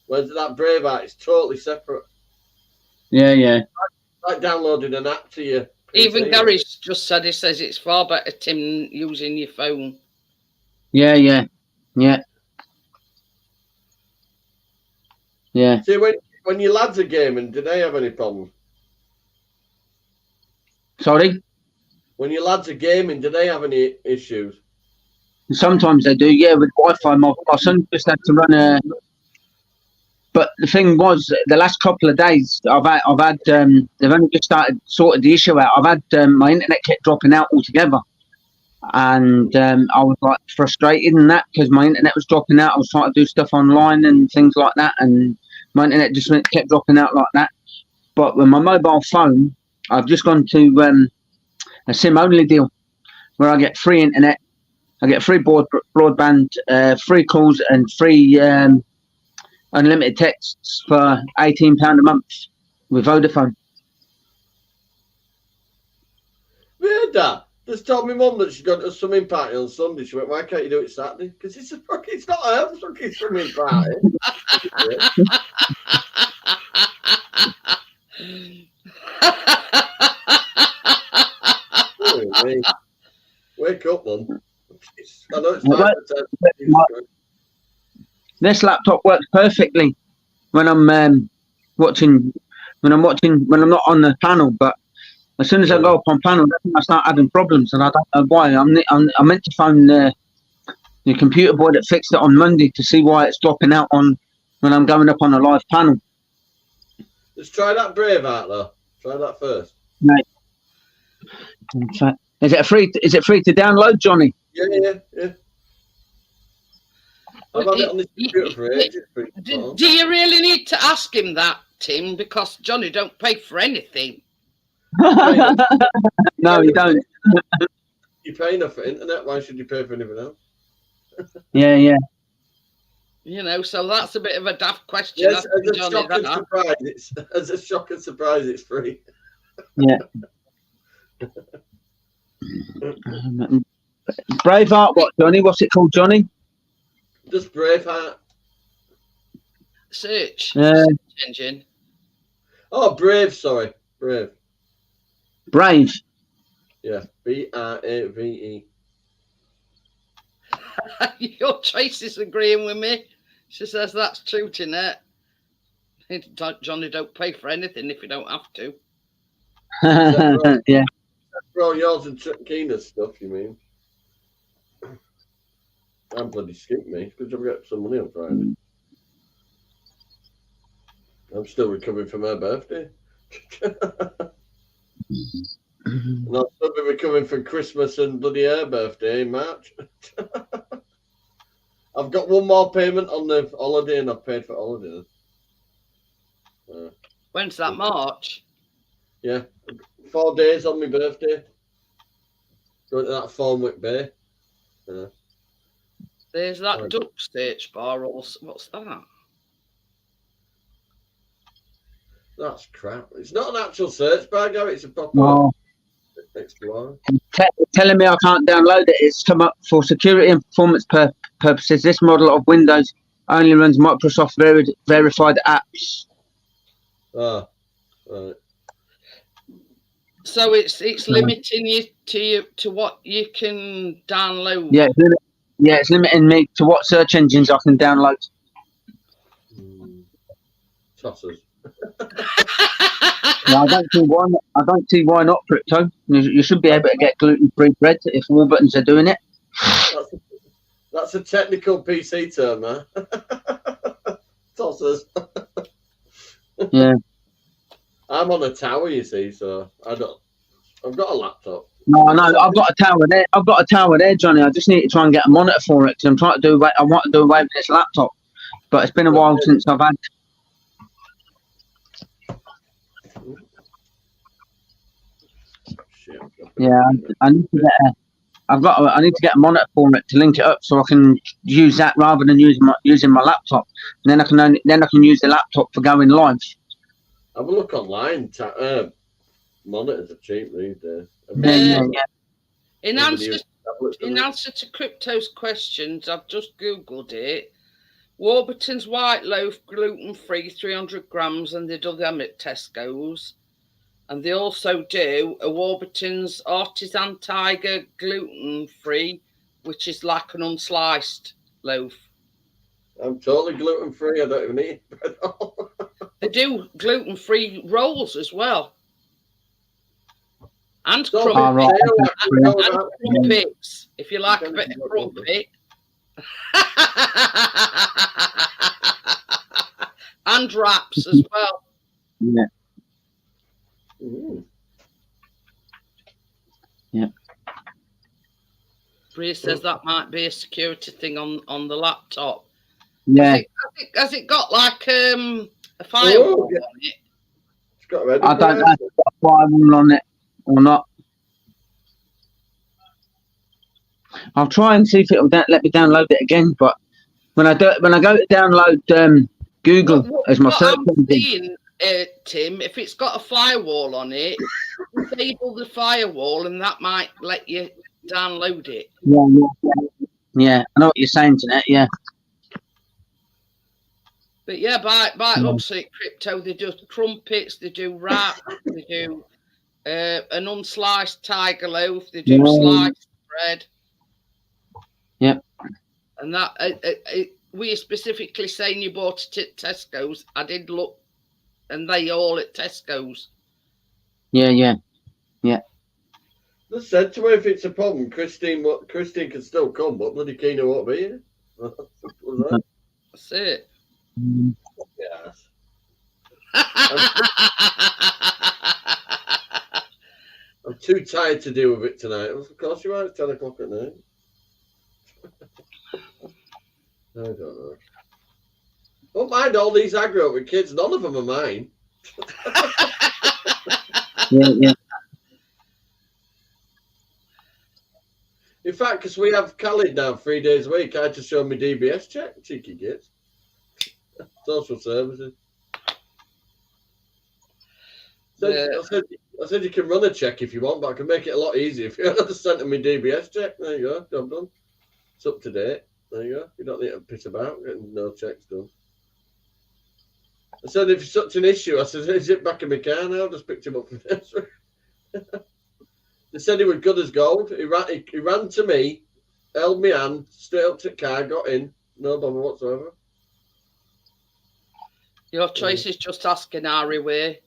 Whereas that Braveheart is totally separate. Yeah. Like downloading an app to your PC. Even Gary's just said, he says it's far better, Tim, using your phone. Yeah. See, when your lads are gaming, do they have any problems? Sorry. When your lads are gaming, do they have any issues? Sometimes they do. Yeah, with Wi-Fi. My son just had to run a. But the thing was, the last couple of days, I've had they've only just sorted the issue out. I've had my internet kept dropping out altogether, and I was like frustrated in that because my internet was dropping out. I was trying to do stuff online and things like that, and my internet just kept dropping out like that. But with my mobile phone, I've just gone to a SIM-only deal where I get free internet, I get free broadband, free calls, and free unlimited texts for £18 a month with Vodafone. Weird that. Just told my mum that she's going to a swimming party on Sunday. She went, why can't you do it Saturday? Because it's not her fucking swimming party. Wake up, man. I know it's What? 5 to 10. this laptop works perfectly when I'm watching. When I'm not on the panel, but as soon as I go up on panel, I start having problems, and I don't know why. I meant to phone the computer boy that fixed it on Monday to see why it's dropping out on when I'm going up on a live panel. Let's try that Braveheart though. Try that first. Right. Is it free? Is it free to download, Johnny? Yeah. I've had it on this computer for ages. Do you really need to ask him that, Tim? Because Johnny don't pay for anything. No, you don't. You pay enough for internet. Why should you pay for anything else? Yeah. You know, so that's a bit of a daft question. Yes, as a shock and surprise, it's free. Yeah. Braveheart, what, Johnny? What's it called, Johnny? Just Braveheart. Search engine. Oh, Brave. Sorry, Brave. Brave. Yeah, Brave. Your Tracy's agreeing with me. She says that's true, Jeanette. Johnny don't pay for anything if you don't have to. Yeah. For all yours and Keena's stuff, you mean? I'm bloody skip me because I've got some money on Friday. I'm still recovering from her birthday. And I'll still be recovering from Christmas and bloody her birthday in March. I've got one more payment on the holiday and I've paid for holiday. When's that, March? Yeah, 4 days on my birthday. Going to that Thornwick Bay. There's that duck search bar. What's that? That's crap. It's not an actual search bar, Gary. It's a proper Explorer. Telling me I can't download it. It's come up for security and performance purposes. This model of Windows only runs Microsoft verified apps. Ah, right. So it's limiting you to what you can download. Yeah, it's limiting me to what search engines I can download. Tossers. I don't see why not, Crypto. You should be able to get gluten-free bread if Warburtons are doing it. That's a technical PC term, huh? Tossers. Yeah. I'm on a tower, you see, so I've got a laptop. No, I've got a tower there. I've got a tower there, Johnny. I just need to try and get a monitor for it because I want to do away with this laptop. But it's been a while since I've had. Yeah, I need to get I need to get a monitor for it to link it up so I can use that rather than using my laptop. And then I can use the laptop for going live. Have a look online. Monitors are cheap these days. Yeah. In answer to Crypto's questions, I've just Googled it. Warburton's white loaf, gluten-free, 300 grams, and they do them at Tesco's. And they also do a Warburton's Artisan Tiger gluten-free, which is like an unsliced loaf. I'm totally gluten-free. I don't even eat bread. They do gluten-free rolls as well. And crumpets. And crumpets, if you like a bit of crumpet. And wraps as well. Yeah. Mm. Yeah. Bria says that might be a security thing on the laptop. Yeah. Has it got like a firewall on it? It's got a I don't know if it's got a firewall on it or not. I'll try and see if it'll let me download it again. But when I go to download Google as my search engine. Tim, if it's got a firewall on it, disable the firewall and that might let you download it. Yeah, I know what you're saying, Jeanette, yeah. But yeah, by looks like Crypto, they do crumpets, they do wrap, they do an unsliced tiger loaf, they do sliced bread. Yep. And that were you specifically saying you bought it at Tesco's? I did look, and they all at Tesco's. Yeah. I said to her, if it's a problem, Christine can still come, but bloody Keena won't be here. Was that? That's it. Yes. I'm too tired to deal with it tonight. Of course you are. It's 10 o'clock at night. I don't know. Don't mind all these aggro with kids. None of them are mine. Yeah. In fact, because we have Khalid now 3 days a week, I had to show me DBS check. Cheeky kids. Social services. I said you can run a check if you want, but I can make it a lot easier if you had to send me DBS check. There you go, job done. It's up to date. There you go. You don't need to piss about getting no checks done. I said, if it's such an issue, I said, is it back in my car now? I just picked him up from there. They said he was good as gold. He ran to me, held my hand, straight up to the car, got in. No bother whatsoever. Your choice is just asking Harry way.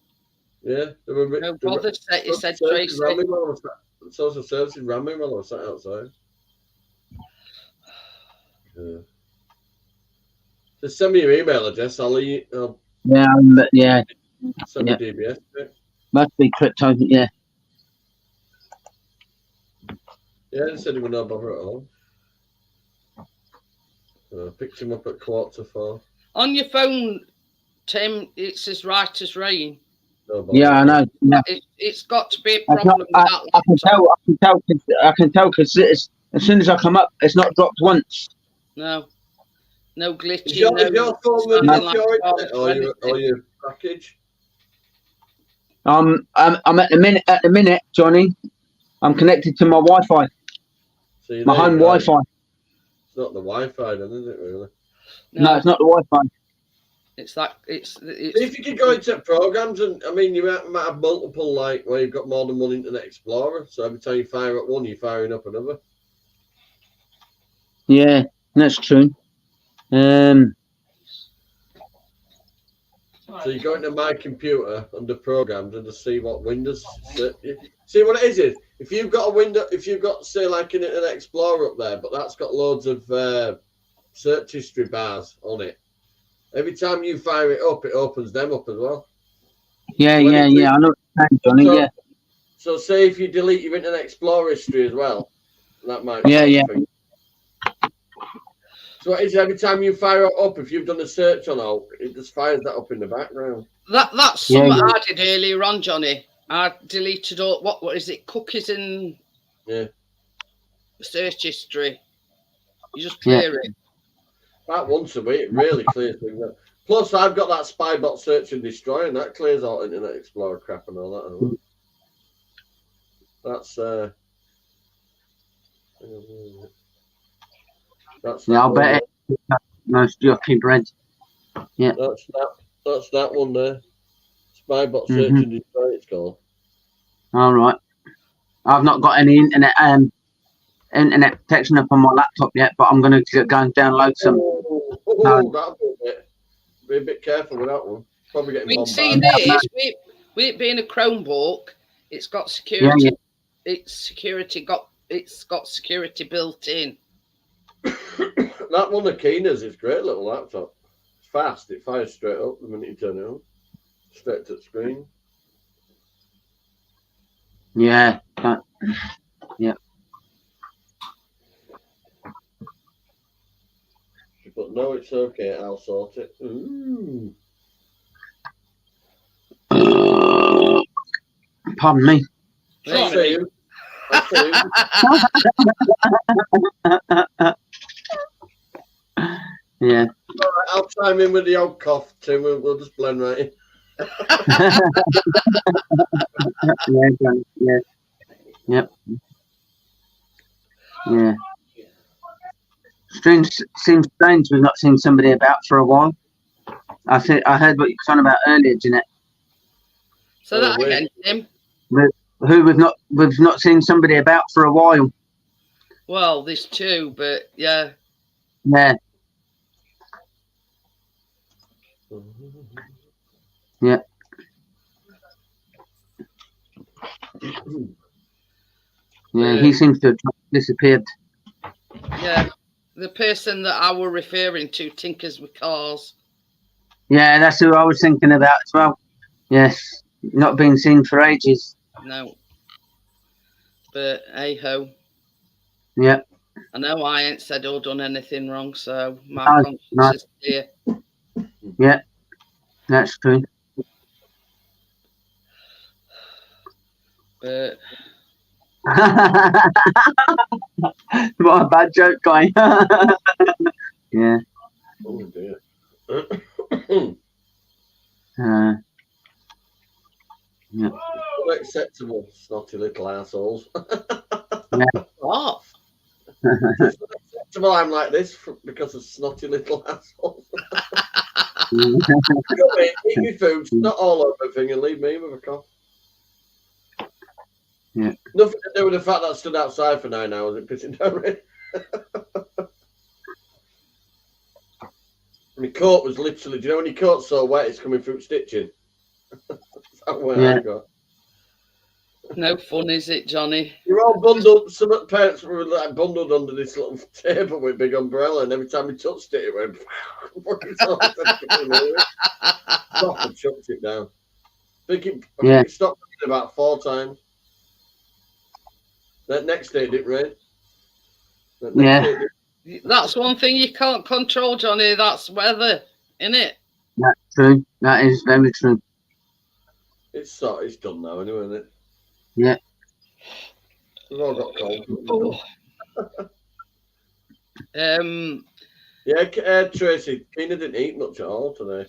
Yeah. No bother, you said Tracy. Social services ran me while I was sat outside. Yeah. Just send me your email address. I'll Yeah. send me DBS. Must be crypto. Yeah. Yeah, they said he was no bother at all. I picked him up at 4:45. On your phone, Tim, it says right as rain. No bother. Yeah, I know. Yeah. It's got to be a problem with I that. can tell because as soon as I come up, it's not dropped once. No glitching. Is your phone with nothing your like internet or your package? I'm at the minute, Johnny. I'm connected to my Wi-Fi, See, my there home you go. Wi-Fi. It's not the Wi-Fi, then, is it really? No, it's not the Wi-Fi. It's that. It's. See if you can go into programs, and I mean, you might have multiple, like where you've got more than one Internet Explorer. So every time you fire up one, you're firing up another. Yeah, that's true. So you go into my computer under programs and just see what Windows. See what it is if you've got a window, if you've got say like an Internet Explorer up there, but that's got loads of search history bars on it. Every time you fire it up, it opens them up as well. Yeah. I know what you're saying, Johnny. So, Yeah. So say if you delete your Internet Explorer history as well, that might. Yeah. So what is it, every time you fire it up, if you've done a search on all, it just fires that up in the background. That's something I did earlier on, Johnny. I deleted all what is it? Cookies and search history. You just clear it. About once a week, it really clears things up. Plus, I've got that Spybot search and destroy, and that clears all Internet Explorer crap and all that. That's I'll bet it. Nice jockey bread. Yeah. That's that one there. Spybot search and destroy, it's called. All right. I've not got any internet protection up on my laptop yet, but I'm going to go and download some. That'll be a bit careful with that one. Probably getting bombarded. See this, with it being a Chromebook, it's got security. Yeah. It's got security built in. That one of Keena's is a great little laptop. It's fast. It fires straight up the minute you turn it on. Straight to the screen. Yeah. Yeah. But no, it's okay. I'll sort it. Ooh. Pardon me. I'll see you. Yeah. All right, I'll chime in with the old cough, Tim. We'll just blend right in. Yeah. Yep. Yeah. Seems strange we've not seen somebody about for a while. I heard what you were talking about earlier, Jeanette. So that again, Tim. Who we've not seen somebody about for a while. Well, there's two, but yeah. Yeah. Yeah. Yeah, he seems to have disappeared. Yeah, the person that I were referring to tinkers with cars. Yeah, that's who I was thinking about as well. Yes, not been seen for ages. No. But hey ho. Yeah, I know I ain't said or done anything wrong, so my No, conscience no. is clear. yeah, that's true. But What a bad joke, guy. Yeah. Oh dear. Yeah. Unacceptable, snotty little assholes. what? It's unacceptable I'm like this because of snotty little assholes. Come in, eat me food, not all over everything, and leave me with a cough. Yeah. Nothing to do with the fact that I stood outside for 9 hours and pissing down rain. My coat was literally, do you know when your coat's so wet it's coming through stitching? That's where Yeah. I got. No fun, is it, Johnny? You're all bundled, some of the parents were like bundled under this little table with a big umbrella, and every time we touched it, it went. Proper chucked it down. I think it stopped raining about 4 times. That next day it didn't rain. That next day it didn't. That's one thing you can't control, Johnny. That's weather, innit? That's true. That is very true. It's done now anyway, isn't it? Yeah. We've all got cold. Yeah, Tracy, Keena didn't eat much at all today.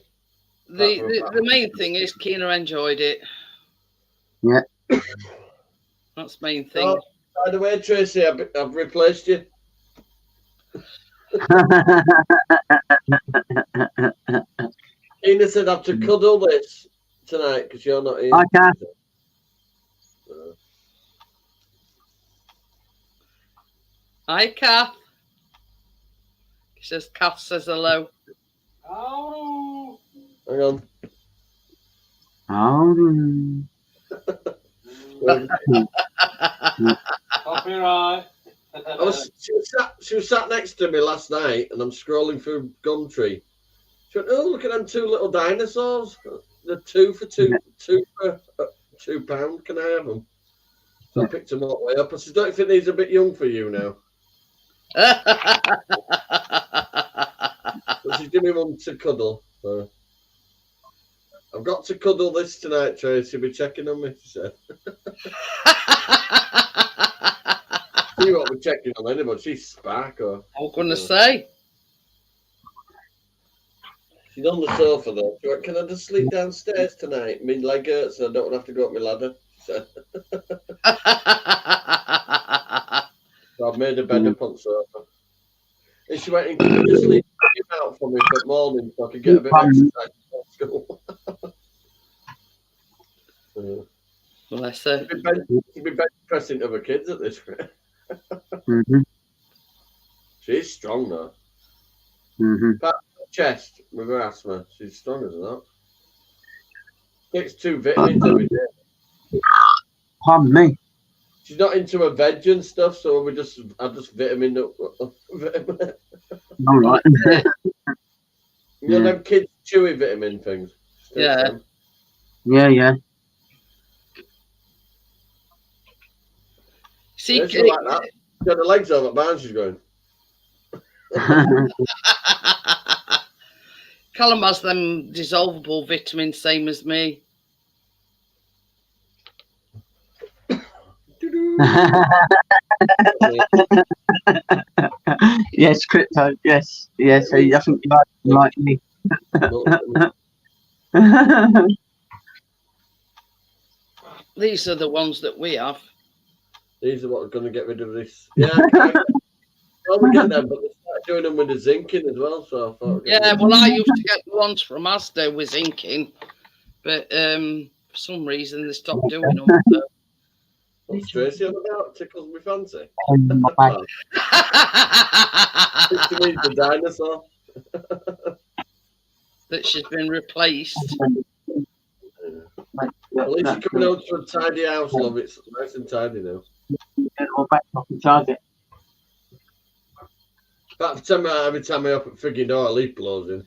The main thing is Keena enjoyed it. Yeah. That's the main thing. Oh, by the way, Tracy, I've replaced you. Keena said I have to cuddle this tonight because you're not here. Okay. Hi, Kath. She says, Kath says hello. Oh. Hang on. Copyright. She was sat next to me last night, and I'm scrolling through Gumtree. She went, "Oh, look at them 2 little dinosaurs. They're 2 for £2. Can I have them?" So I picked them all the way up. I said, "Don't you think these are a bit young for you now?" But she's giving me one to cuddle. So I've got to cuddle this tonight, Tracy. Be checking on me, she said. She won't be checking on anybody. She's spark or. I was going to say. She's on the sofa though. She went, "Can I just sleep downstairs tonight? My leg hurts and I don't want to have to go up my ladder." She said. So I've made a bed up on the sofa. And she went, "Can you just leave him out for me for morning so I can get a bit of exercise before school?" Bless her. She'd be bench pressing other kids at this rate. Mm-hmm. She's strong though. Mm-hmm. Chest with her asthma. She's strong as that. Takes 2 vitamins every day. Pardon me. She's not into her veg and stuff, so I just vitamin up. All right. You know them kids chewy vitamin things. Yeah. Yeah. See, Yeah, she's like that. She's got her legs over mine, she's going. Callum has them dissolvable vitamins, same as me. Yes, crypto. Yes. I think you like me. These are the ones that we have. These are what are going to get rid of this. Yeah, we get them, but they started doing them with the zinc in as well. So I thought. Yeah, well, I used to get the ones from Asda with zinc in, but for some reason they stopped doing them. So. What's Tracy on about? Tickles me fancy. It's to me the dinosaur. that she's been replaced. At least you're coming out to a tidy house, love. It's nice and tidy now. Or back up and charge it. But every time I open frigging door, a leaf blows in.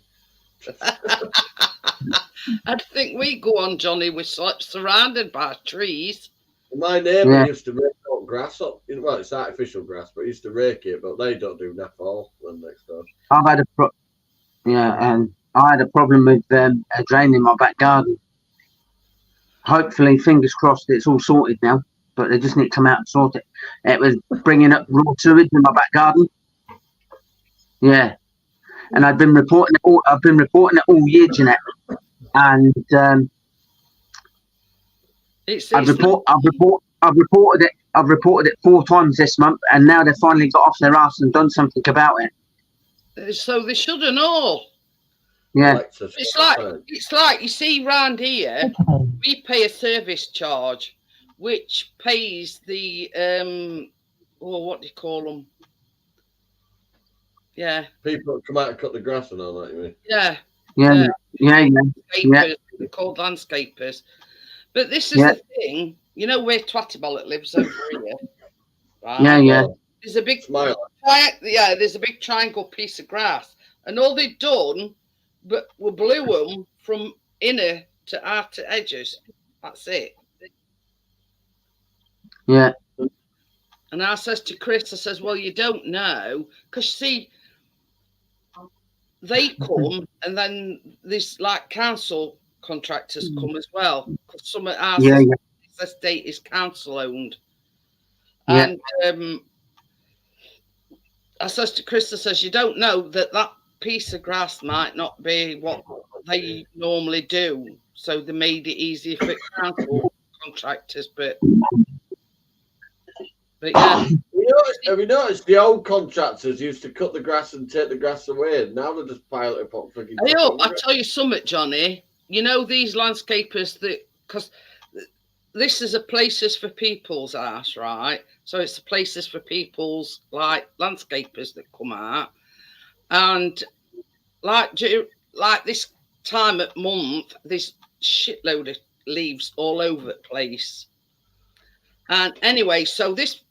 I think we go on, Johnny. We're surrounded by trees. My neighbour Yeah. used to rake up grass up. Well, it's artificial grass, but he used to rake it. But they don't do that all. Then next door. I've had and I had a problem with a drain in my back garden. Hopefully, fingers crossed, it's all sorted now. But they just need to come out and sort it. It was bringing up raw sewage in my back garden. Yeah, and I've been reporting it all. I've been reporting it all year, Jeanette. And I've reported it. I've reported it 4 times this month, and now they've finally got off their ass and done something about it. So they should have known. Yeah, It's like you see round here, we pay a service charge, which pays the what do you call them? Yeah. People that come out and cut the grass and all that, you mean? Yeah. Yeah. They're called landscapers. But this is the thing, you know where Twatty Bollock lives over here. Right? Yeah. There's a big There's a big triangle piece of grass, and all they've done but we blew them from inner to outer edges. That's it. Yeah. And I says to Chris, I says, well, you don't know, because see, they come and then these like council contractors come as well, because some of our estate is council owned. Yeah. And I says to Chris, I says, you don't know that piece of grass might not be what they normally do, so they made it easier for council contractors, but yeah. Have you noticed the old contractors used to cut the grass and take the grass away, and now they just pile it up on frigging. I tell you something, Johnny. You know these landscapers because this is a places for people's house, right? So it's the places for people's like landscapers that come out. And like this time of month, there's shitload of leaves all over the place. And anyway, so this,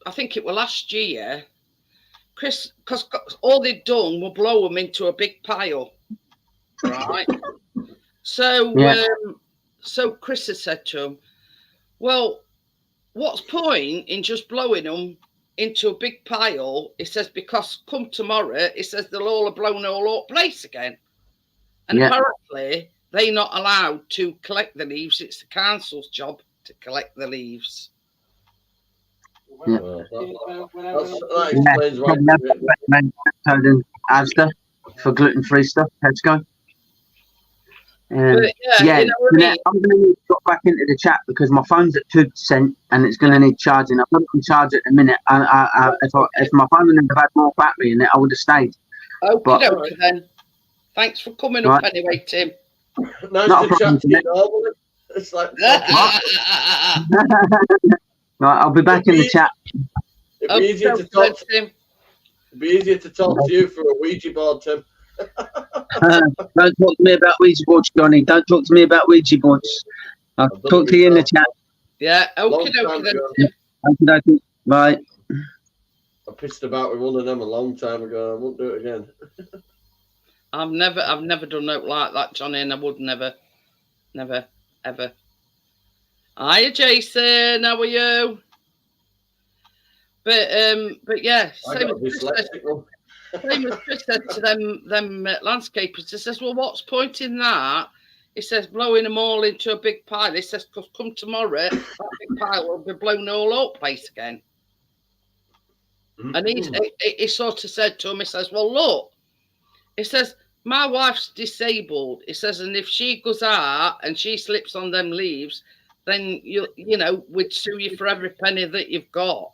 I think it was last year, Chris, because all they'd done was blow them into a big pile, right? So, so Chris had said to him, well, what's point in just blowing them into a big pile? He says, because come tomorrow, he says they'll all have blown all up place again. And apparently they're not allowed to collect the leaves. It's the council's job to collect the leaves. That explains why. Asda for gluten-free stuff. Let's go. You know what I mean? I'm going to need to get back into the chat because my phone's at 2% and it's going to need charging. I've got to charge it in a minute. If my phone had had more battery in it, I would have stayed. Okay, then. Thanks for coming up anyway, Tim. Nice to chat to you. It's like. Right, I'll be back in the chat. It'd be easier to talk to Tim. It'd be easier to talk to you through a Ouija board, Tim. Don't talk to me about Ouija boards, Johnny. Don't talk to me about Ouija boards. I'll talk to you in the chat. Yeah, okay, then. Okay. Bye. I pissed about with one of them a long time ago. I won't do it again. I've never done nothing like that, Johnny, and I would never, ever. Hiya, Jason. How are you? But yeah, same as Chris said to them landscapers. He says, well, what's point in that? He says, blowing them all into a big pile. He says, because come tomorrow, that big pile will be blown all over place again. And he sort of said to him, he says, well, look, he says, my wife's disabled. He says, and if she goes out and she slips on them leaves, then you know, we'd sue you for every penny that you've got.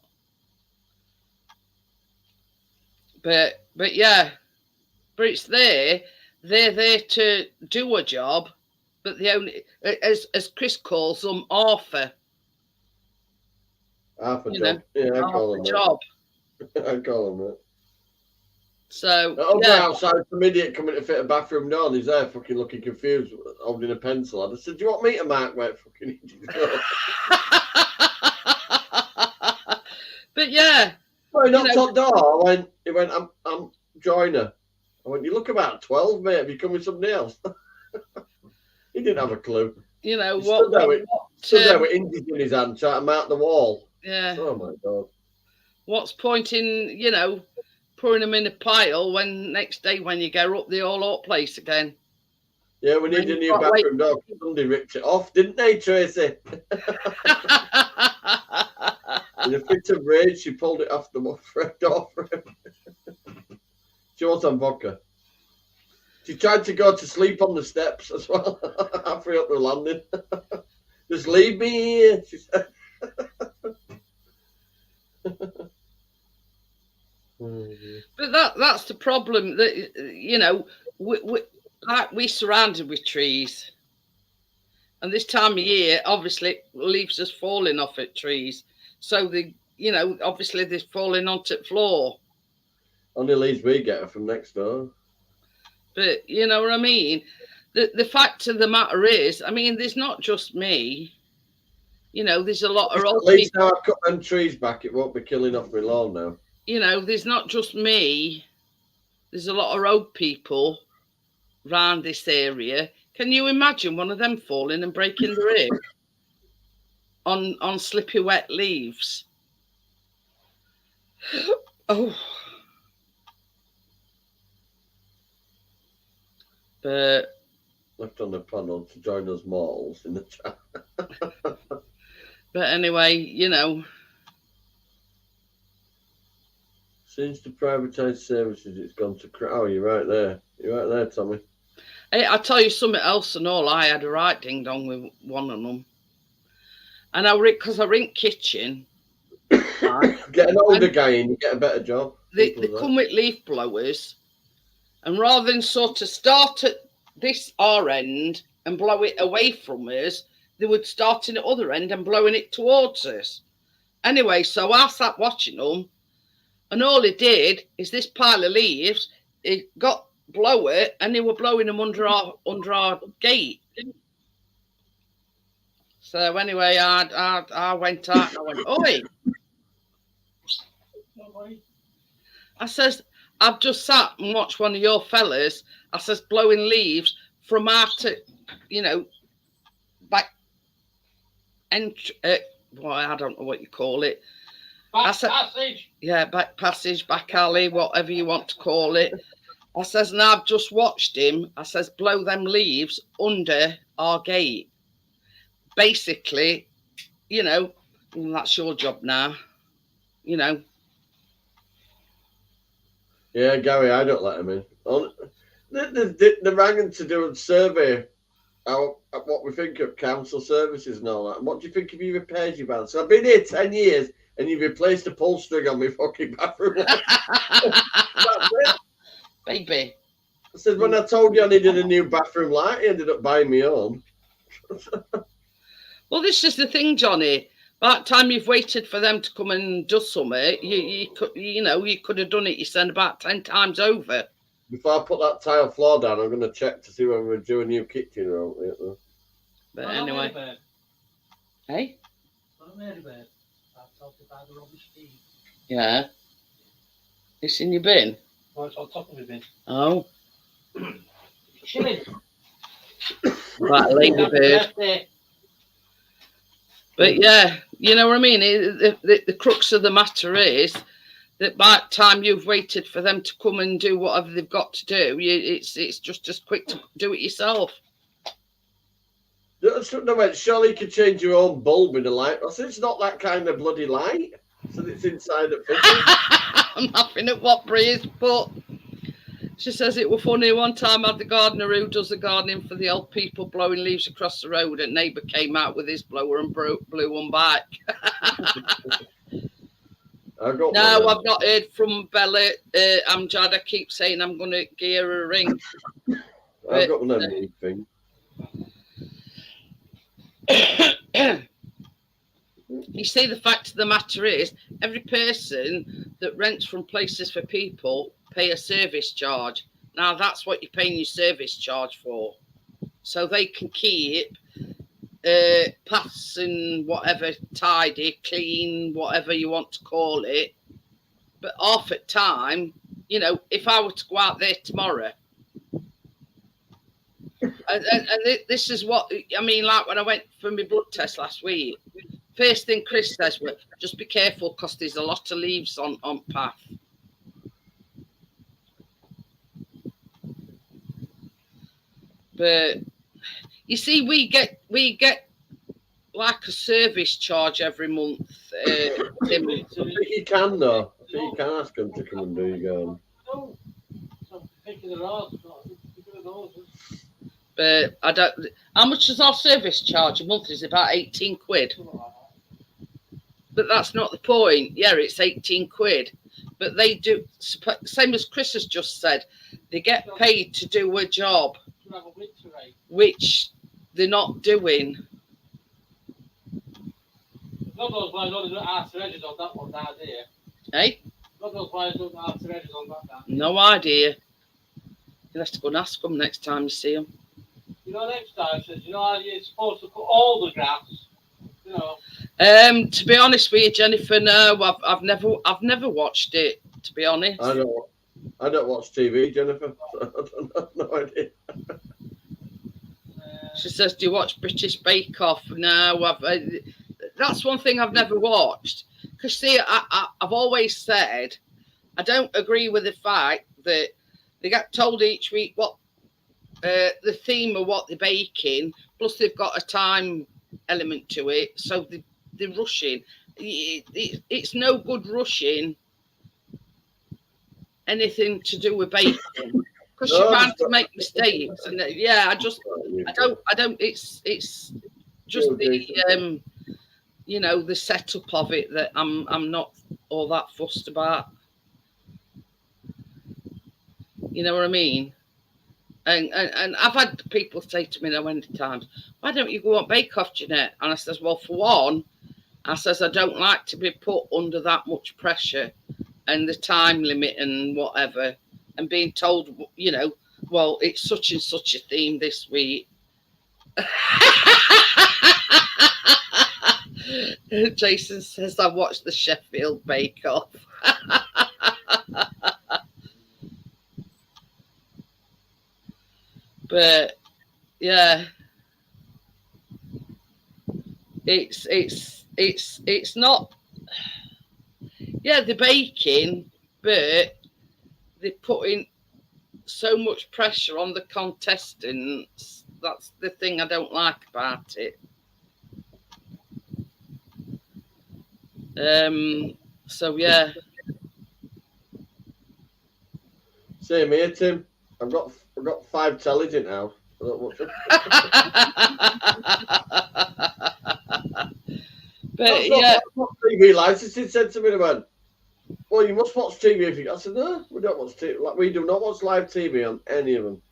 But it's they're there to do a job, but they only, as Chris calls them, half a job. Yeah, I call them job. I call them that. So Over yeah, outside, some idiot coming to fit a bathroom door, and he's there fucking looking confused, holding a pencil. I just said, "Do you want me to mark where fucking idiot go?" but yeah, Well, he knocked know- on the door. He went, I'm joiner. I went, you look about 12, mate. Have you come with somebody else? He didn't have a clue. you know He what? stood there with, what, stood there with hinges in his hand, trying to mark the wall. yeah. Oh my god. What's point in, pouring them in a pile when next day when you go up the all out place again? Yeah, we need a new Can't wait. bathroom door. Somebody ripped it off, didn't they, Tracy? In a fit of rage, she pulled it off the door frame. She was on vodka. She tried to go to sleep on the steps as well, halfway up the landing. Just leave me here, she said. But that's the problem, that we surrounded with trees, and this time of year, obviously, leaves are falling off at trees, so obviously they're falling onto the floor. Only leads we get from next door. But you know what I mean. The fact of the matter is, I mean, there's not just me. There's a lot of old At least people. now I've cut them trees back, it won't be killing off my lawn now. There's not just me. There's a lot of old people around this area. Can you imagine one of them falling and breaking the rib on slippy wet leaves? Oh. But Left on the panel to join us malls in the chat. But anyway, Since the privatised services, it's gone to Oh, you're right there. You're right there, Tommy. Hey, I'll tell you something else and all. I had a right ding dong with one of them. And because I ring kitchen. Get an older guy in, you get a better job. They come with leaf blowers. And rather than sort of start at this our end and blow it away from us, they would start in the other end and blowing it towards us. Anyway, so I sat watching them, and all it did is this pile of leaves, it got blower, and they were blowing them under our gate. So anyway, I went out and I went, oi. I says, I've just sat and watched one of your fellas, I says, blowing leaves from out to, back well, I don't know what you call it. Passage. Yeah, back passage, back alley, whatever you want to call it. I says, and I've just watched him, I says, blow them leaves under our gate. Basically, that's your job now, Yeah, Gary, I don't let him in. They rang to do a survey of what we think of council services and all that. And what do you think of your repairs you've had? So I've been here 10 years and you've replaced the pull string on my fucking bathroom. That's it. Baby. I said, when I told you I needed a new bathroom light, he ended up buying me own. Well, this is the thing, Johnny. By the time you've waited for them to come and do something, you could have done it yourself about 10 times over. Before I put that tile floor down, I'm going to check to see whether we're doing a new kitchen or not. But anyway. Hey? Yeah. It's in your bin? Oh, it's on top of the bin. Oh. Chilling. Right, ladybird. But yeah, you know what I mean? The crux of the matter is that by the time you've waited for them to come and do whatever they've got to do, it's just as quick to do it yourself. No, wait, surely you could change your own bulb in a light. I said, it's not that kind of bloody light. I said, it's inside the fitting. I'm laughing at what Bree's put. She says it was funny. One time I had the gardener who does the gardening for the old people blowing leaves across the road, and neighbour came out with his blower and blew one back. I've not heard from Bella. Amjad, I keep saying I'm going to give her a ring. I've got one of them things. You see, the fact of the matter is, every person that rents from places for people pay a service charge. Now that's what you're paying your service charge for. So they can keep paths and whatever tidy, clean, whatever you want to call it. But half at time, you know, if I were to go out there tomorrow, and this is what I mean, like when I went for my blood test last week, first thing Chris says was, just be careful because there's a lot of leaves on path. But you see, we get like a service charge every month. Tim. I think you can though. I think you can ask them to come and do your garden. No. So, taking the road, But I don't. How much is our service charge a month? Is about 18 quid. But that's not the point. Yeah, it's 18 quid. But they do, same as Chris has just said, they get paid to do a job, which they're not doing. God knows why I don't ask the edges on that one down there. Hey? God knows why I don't ask the edges on that down. No idea. You'll have to go and ask them next time you see them. You know, next time, says, you know, how you're supposed to cut all the grass. You know. To be honest with you, Jennifer, no, I've never watched it. To be honest, I don't watch TV, Jennifer. So I don't have no idea. She says, "Do you watch British Bake Off?" No, that's one thing I've never watched. Because see, I've always said I don't agree with the fact that they get told each week what the theme of what they're baking, plus they've got a time element to it, so they're rushing. It's no good rushing anything to do with baking because you're bound to make mistakes. And yeah, I don't. It's just the you know, the setup of it that I'm not all that fussed about. You know what I mean? And I've had people say to me now many times, why don't you go on Bake Off, Jeanette? And I says, well, for one, I says, I don't like to be put under that much pressure and the time limit and whatever, and being told, you know, well, it's such and such a theme this week. Jason says, I watched the Sheffield Bake Off. But yeah, it's not. Yeah, they're baking, but they're putting so much pressure on the contestants. That's the thing I don't like about it. So yeah. Same here, Tim. I've got 5 tellies in now. I don't watch them. But yeah, TV licensing said to me, man, well, you must watch TV if you. I said, no, we don't watch TV. Like, we do not watch live TV on any of them.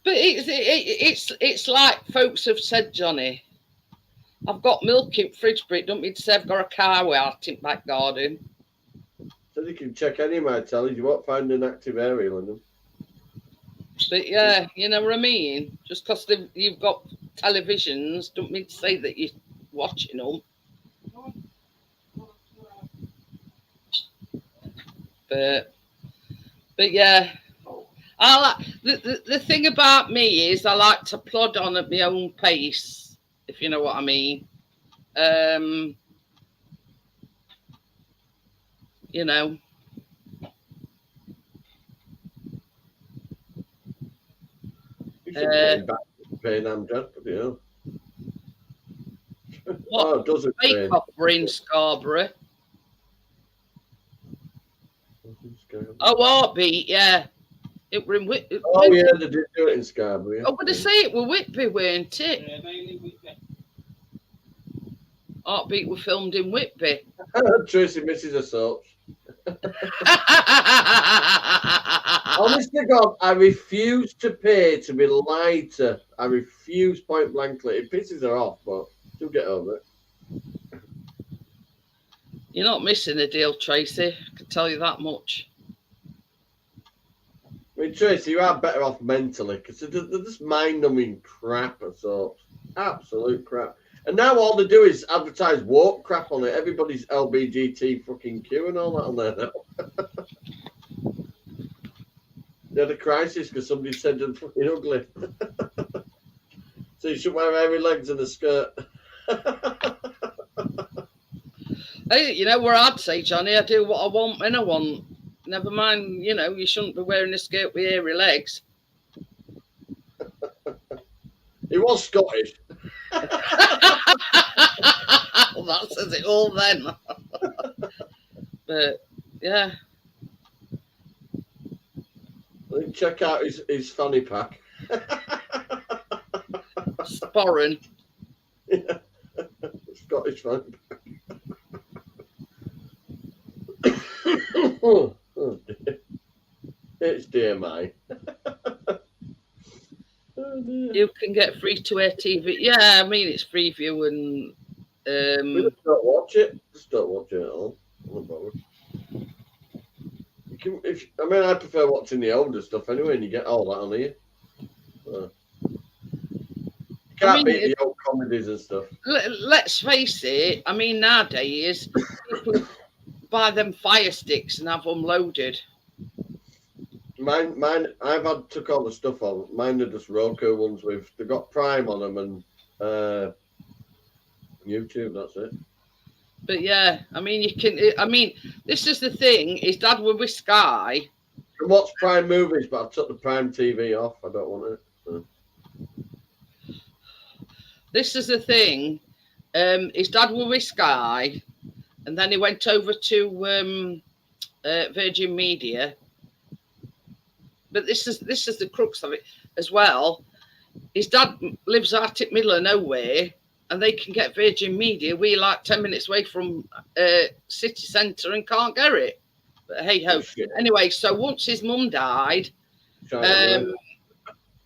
But it's like folks have said, Johnny. I've got milk in fridge, but it don't mean to say I've got a cow out in back garden. So you can check any of my tellies. You won't find an active aerial in them. But yeah, you know what I mean? Just because you've got televisions don't mean to say that you're watching them. But yeah, I like the thing about me is I like to plod on at my own pace, if you know what I mean. You know. You should be back to paying Amjad, but yeah. What does it Bake Off were in Scarborough? Oh, Heartbeat, yeah. It were in Whitby. Oh, yeah, they did do it in Scarborough. Yeah. I'm going to say it were Whitby, weren't it? Yeah, mainly Whitby. Heartbeat were filmed in Whitby. Tracy misses her soaps. Honestly, God, I refuse to pay to be lied to. I refuse point blankly. It pisses her off, but she'll get over it. You're not missing a deal, Tracy. I can tell you that much. I mean, Tracy, you are better off mentally because they're just mind-numbing crap or sorts. Absolute crap. And now all they do is advertise woke crap on it. Everybody's LBGT fucking Q and all that on there now. They had a crisis because somebody said they're fucking ugly. So you should wear hairy legs and a skirt. Hey, you know where I'd say, Johnny, I do what I want when I want. Never mind, you know, you shouldn't be wearing a skirt with hairy legs. He was Scottish. Well, that says it all then. But yeah, Check out his fanny pack. sporran. Yeah. Scottish fanny pack. Oh dear. It's dear mine. Oh dear. You can get free to air TV. Yeah, I mean it's free view and We just don't watch it. Just don't watch it at all. I'm not bothered. You can, I prefer watching the older stuff anyway, and you get all that on here. So. You can't beat the old comedies and stuff. Let's face it. I mean nowadays people buy them Fire Sticks and have them loaded. Mine. I've took all the stuff on. Mine are just Roku ones with. They've got Prime on them and YouTube. That's it. But yeah, I mean you can. I mean this is the thing. His dad was with Sky. I can watch Prime movies, but I took the Prime TV off. I don't want it. So. This is the thing. His dad was with Sky, and then he went over to Virgin Media. But this is the crux of it as well. His dad lives out in middle of nowhere, and they can get Virgin Media. We're like 10 minutes away from city centre and can't get it. But hey ho. Anyway, so once his mum died,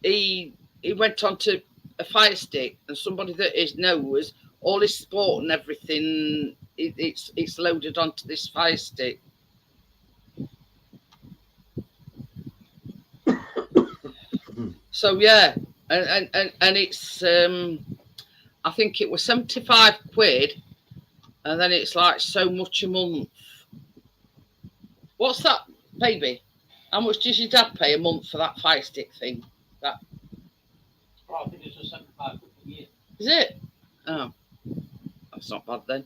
he went on to a Fire Stick, and somebody that knows all his sport and everything. It's loaded onto this Fire Stick. So yeah, and it's I think it was 75 quid, and then it's like so much a month. What's that, baby? How much does your dad pay a month for that Fire Stick thing? That I think it's a 75 a year. is it? Oh, that's not bad then.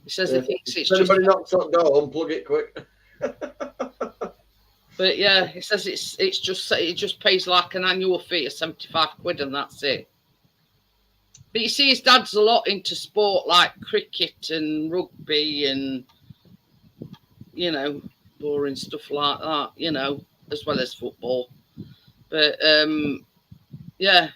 He says he thinks it's If just. anybody knocks on the door, unplug it quick. But yeah, he says it just pays like an annual fee of 75 quid and that's it. But you see, his dad's a lot into sport like cricket and rugby and boring stuff like that, as well as football. But yeah,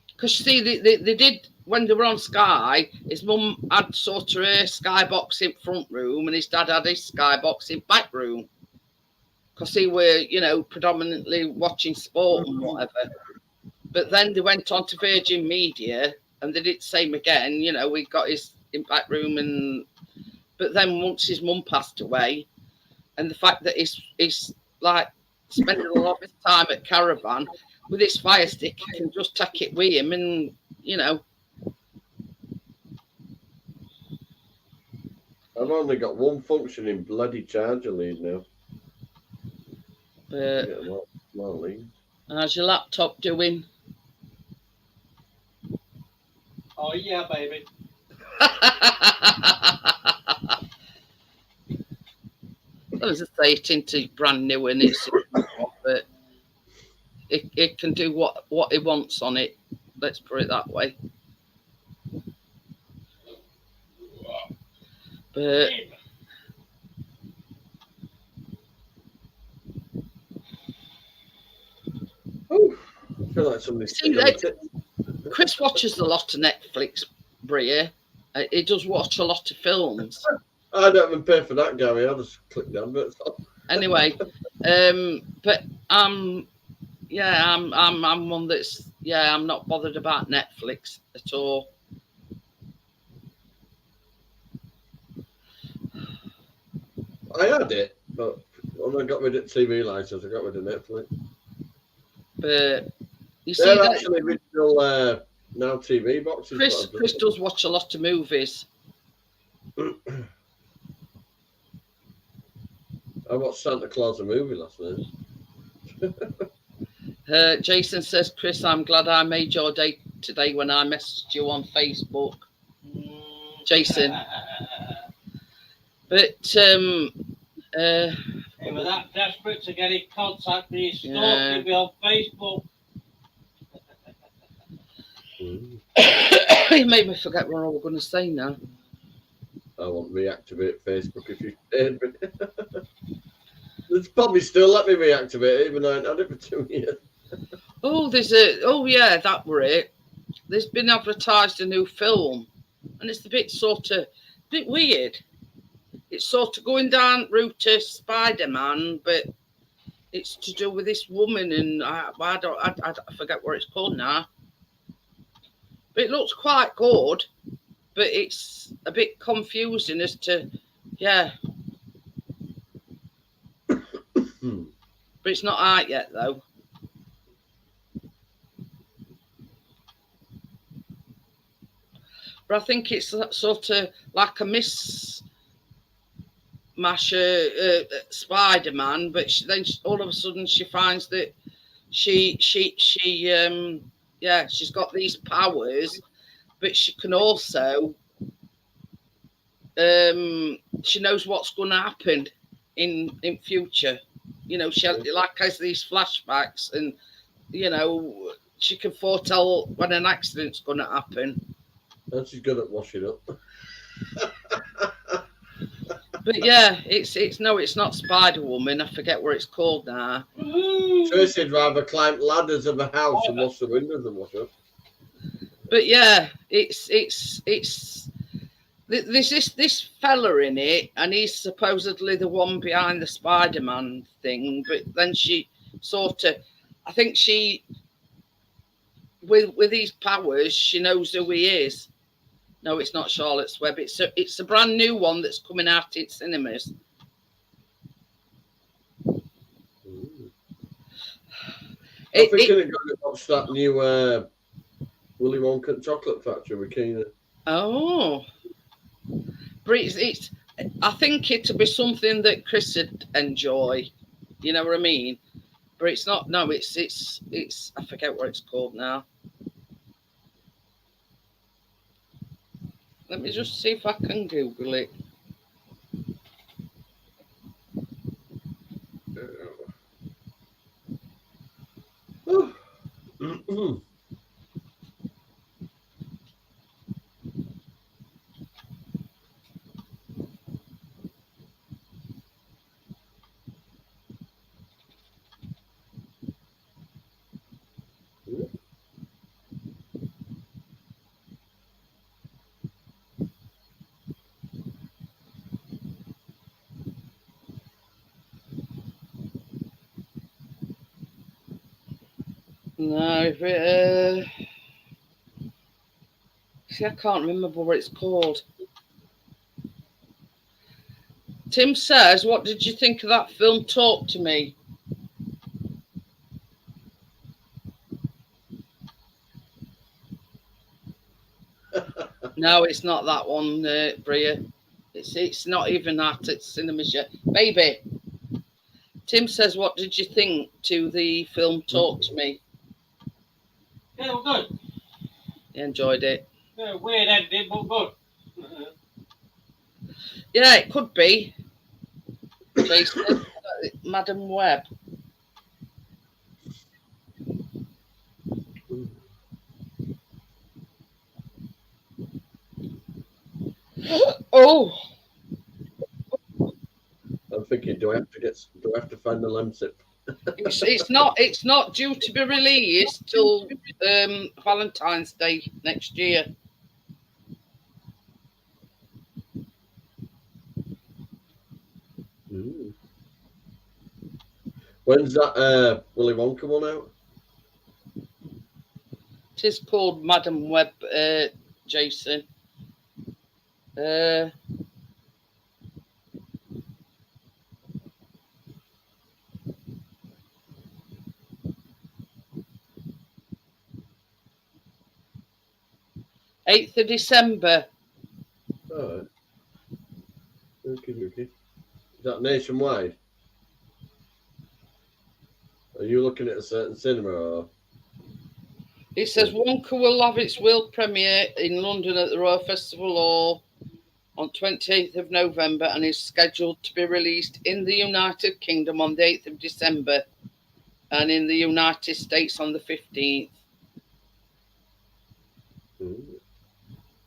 because you see, they did when they were on Sky. His mum had sort of her Sky box in front room, and his dad had his Sky box in back room. Because they were, predominantly watching sport and whatever. But then they went on to Virgin Media and they did the same again. We got his impact room but then once his mum passed away, and the fact that he's like spending a lot of his time at Caravan with his Fire Stick, he can just take it with him and, I've only got one functioning bloody charger lead now. How's your laptop doing? Oh yeah, baby. As I say, it into brand new and it's but it can do what it wants on it. Let's put it that way. But I feel like somebody's Chris watches a lot of Netflix, Bria. He does watch a lot of films. I don't even pay for that, Gary. I just click the adverts. Anyway, but I'm one that's I'm not bothered about Netflix at all. I had it, but When I got rid of TV license, I got rid of Netflix. But you see, They're that actually original now TV boxes. Chris does watch a lot of movies. I watched Santa Claus the movie last night. Jason says, Chris, I'm glad I made your day today when I messaged you on Facebook. Jason. But He was that desperate to get in contact with his Yeah. stalking me on Facebook. he made me forget what I was going to say now. I won't reactivate Facebook if you paid me. It's probably still let me reactivate it, even though I ain't had it for 2 years. Oh yeah, that were it. There's been advertised a new film, and it's a bit weird. It's sort of going down route to Spider-Man, but it's to do with this woman, and I forget what it's called now. But it looks quite good, but it's a bit confusing as to, yeah. But it's not out yet, though. But I think it's sort of like a Miss Masha Spider-Man, but then all of a sudden she finds that she's got these powers, but she can also she knows what's going to happen in future. You know, she has these flashbacks, and you know she can foretell when an accident's going to happen. And she's good at washing up. But yeah, it's not Spider-Woman. I forget what it's called now. Tracy'd rather climb ladders of a house and wash the windows and wash up. But yeah, it's there's this fella in it, and he's supposedly the one behind the Spider-Man thing. But then she sort of, I think she, with these powers, she knows who he is. No, it's not Charlotte's Web. It's a brand new one that's coming out in cinemas. I'm thinking of going to watch that new Willy Wonka and Chocolate Factory with Keena. Oh, but it's I think it'll be something that Chris would enjoy. You know what I mean? But it's not. No, it's I forget what it's called now. Let me just see if I can Google it. No, see, I can't remember what it's called. Tim says, what did you think of that film, Talk to Me? No, it's not that one, Bria. It's not even that. It's cinemas yet. Baby. Tim says, what did you think to the film Talk to Me? Yeah, well, good. You enjoyed it? Yeah, weird ending, but good. Yeah, it could be. Jason, Madam Web. Oh, I'm thinking, do I have to find the lemsip? it's not due to be released till Valentine's Day next year. When's that Willy Wonka one out? It is called Madam Web, Jason. 8th of December. All right. Okay. Is that nationwide? Are you looking at a certain cinema or? It says Wonka will have its world premiere in London at the Royal Festival Hall on 28th of November and is scheduled to be released in the United Kingdom on the 8th of December and in the United States on the 15th.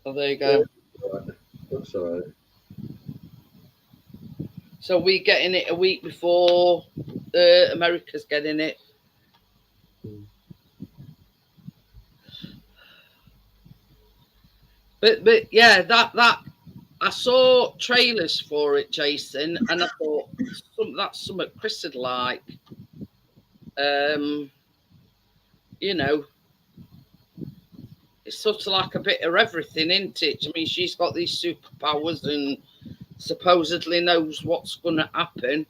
So there you go. That's all right. So we're getting it a week before America's getting it. But yeah, that I saw trailers for it, Jason, and I thought that's something Chris would like. You know, it's sort of like a bit of everything, isn't it? I mean, she's got these superpowers and supposedly knows what's going to happen.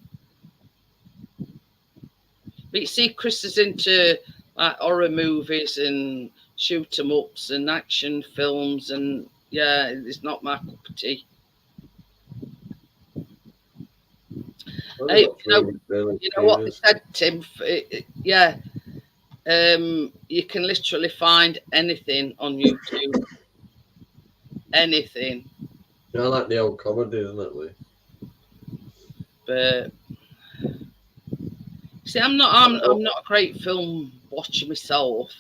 But you see, Chris is into like horror movies and shoot 'em ups and action films, and yeah, it's not my cup of tea. Hey, you know what they said, Tim? Yeah, you can literally find anything on YouTube. Anything. I like the old comedy, isn't it, Lee? But see, I'm not a great film watcher myself.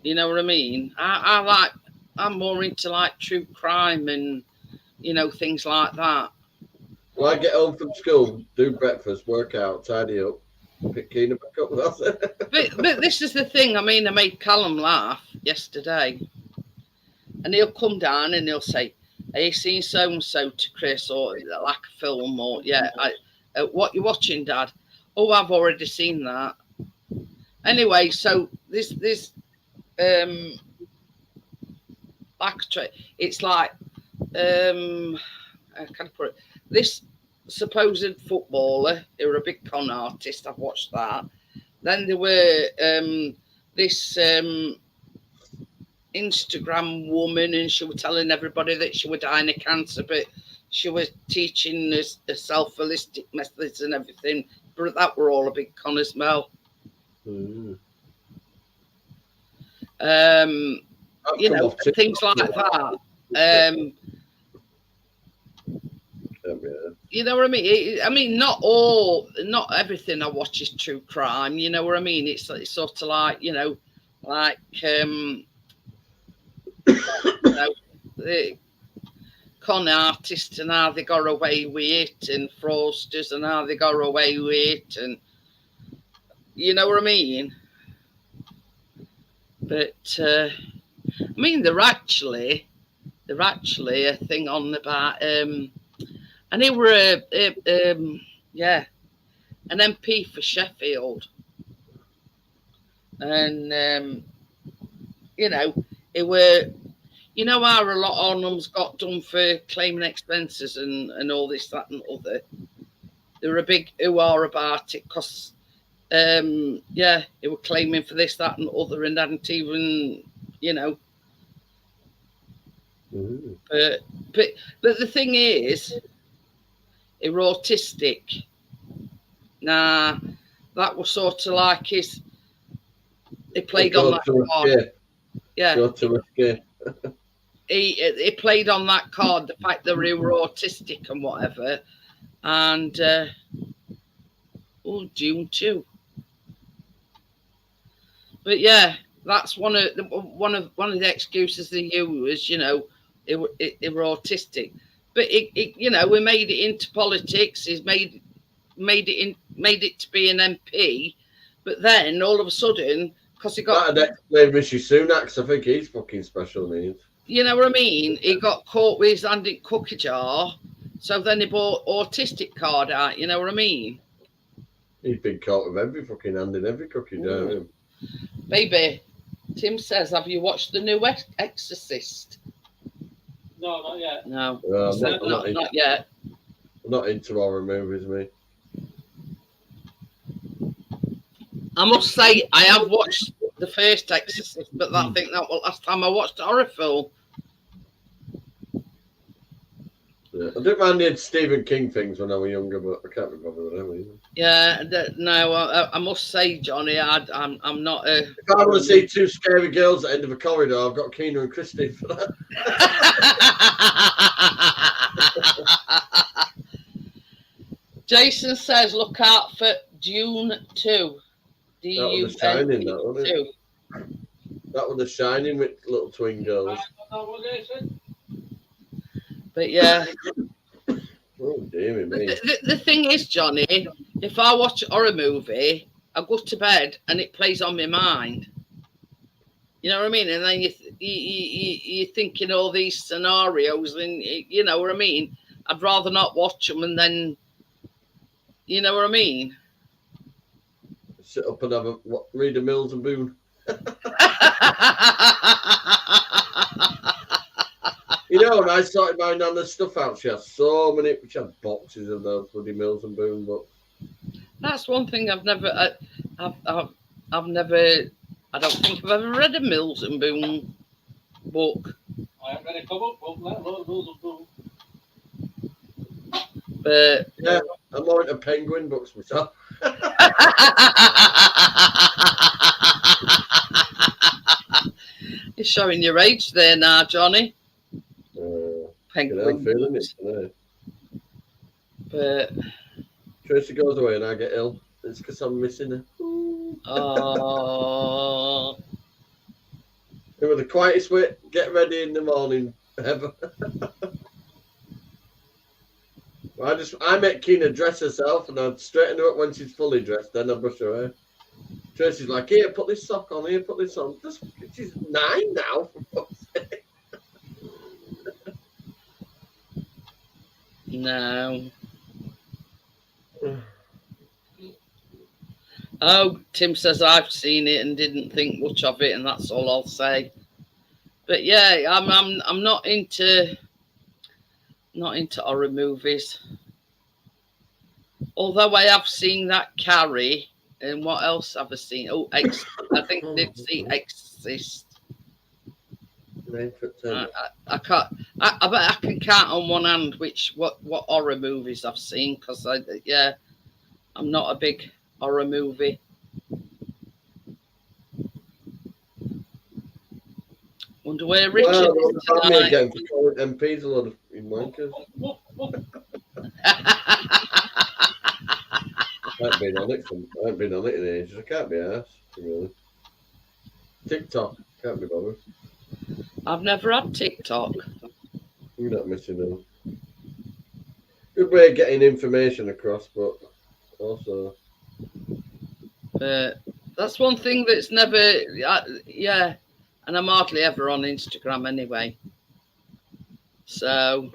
You know what I mean? I'm more into like true crime and things like that. Well, I get home from school, do breakfast, work out, tidy up, pick Keena back up. That's it. But this is the thing. I mean, I made Callum laugh yesterday, and he'll come down and he'll say, "Are you seen so and so to Chris or like a film or yeah? What you watching, Dad? Oh, I've already seen that." Anyway, so this it's like how can I put it? This supposed footballer, they were a big con artist. I've watched that. Then there were this Instagram woman, and she was telling everybody that she was dying of cancer, but she was teaching herself holistic methods and everything. But that were all a big con as well. Things like that. You know what I mean? I mean, not everything I watch is true crime. You know what I mean? It's sort of like, the con artists and how they got away with it, and fraudsters and how they got away with it, and you know what I mean? But I mean, they're actually a thing on about and they were an MP for Sheffield, and it were how a lot of them's got done for claiming expenses and all this, that, and other. They were a big hoo-ha about it because they were claiming for this, that, and other, and hadn't even But the thing is, he were autistic. Nah, that was sort of like he played on that card. Yeah. He played on that card, the fact that he were autistic and whatever. And June too. But yeah, that's one of the excuses they use. They were autistic. But we made it into politics. He's made it to be an MP, but then all of a sudden, because he got that'd explain Rishi Sunak. I think he's fucking special needs. You know what I mean? He got caught with his hand in cookie jar, so then he bought autistic card out. You know what I mean? He's been caught with every fucking hand in every cookie jar. Baby, Tim says, have you watched the new Exorcist? No, not yet. No, not yet. I'm not into horror movies, me. I must say, I have watched the first Exorcist, but I think that was last time I watched a horror film. Yeah. I didn't mind the Stephen King things when I was younger, but I can't be bothered with them either. Yeah, no, I must say, Johnny, I'm not a. If I want to see two scary girls at the end of a corridor, I've got Keena and Christy for that. Jason says, look out for Dune 2. That was The Shining, that wasn't it? 2. That was The Shining with little twin girls. But yeah, Oh, dear me. the thing is, Johnny, if I watch a horror movie, I go to bed and it plays on my mind. You know what I mean? And then you're thinking all these scenarios, and you know what I mean? I'd rather not watch them, and then, you know what I mean? Sit up and have read a Mills and Boone. You know, when I started buying Nana's stuff out, she had so many, she had boxes of those bloody Mills and Boone books. That's one thing I've never, I don't think I've ever read a Mills and Boone book. I haven't read a couple of Mills and Boone. But Yeah, I'm more into Penguin books myself. You're showing your age there now, Johnny. I'm feeling it today. But Tracy goes away and I get ill. It's because I'm missing her. oh, It was the quietest way. Get ready in the morning ever. I make Keena dress herself and I'd straighten her up when she's fully dressed, then I brush her hair. Tracy's like, here, put this sock on, here, put this on. She's 9 now, for fuck's sake. no. Oh, Tim says I've seen it and didn't think much of it, and that's all I'll say. But yeah, I'm not into horror movies. Although I have seen that Carrie, and what else have I seen? Oh, I think they've seen Exorcist. I can't. I bet I can count on one hand what horror movies I've seen, because I'm not a big horror movie. Wonder where Richard is tonight. Again for calling MPs a lot of wankers. I haven't been on it in ages. I can't be asked, really. TikTok, can't be bothered. I've never had TikTok. You're not missing out. Good way of getting information across, but also. That's one thing that's never, and I'm hardly ever on Instagram anyway. So.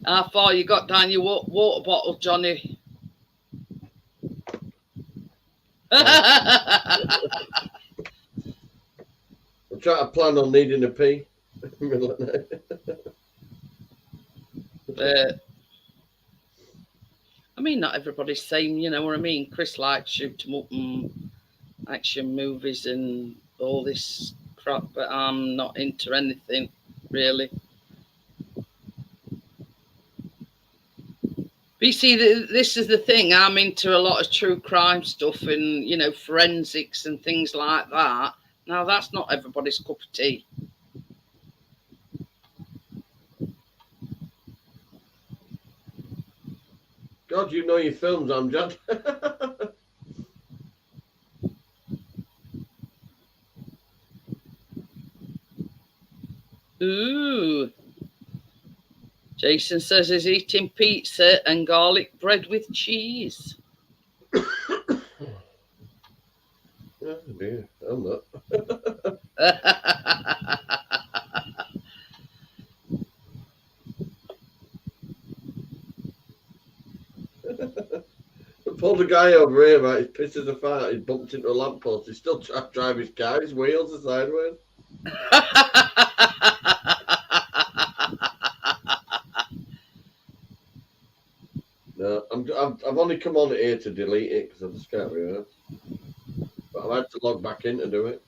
How far you got down your water bottle, Johnny? I'm trying to plan on needing a pee. But I mean, not everybody's same, you know what I mean? Chris likes shoot 'em up and action movies and all this crap, but I'm not into anything really. But you see, this is the thing. I'm into a lot of true crime stuff and, you know, forensics and things like that. Now, that's not everybody's cup of tea. God, you know your films, Amjad. Ooh. Jason says he's eating pizza and garlic bread with cheese. Oh dear, I'm not. Pulled a guy over here, right? He's pissed as a fart. He bumped into a lamppost. He's still trying to drive his car. His wheels are sideways. No, I've only come on here to delete it because I just can't be arsed. But I've had to log back in to do it.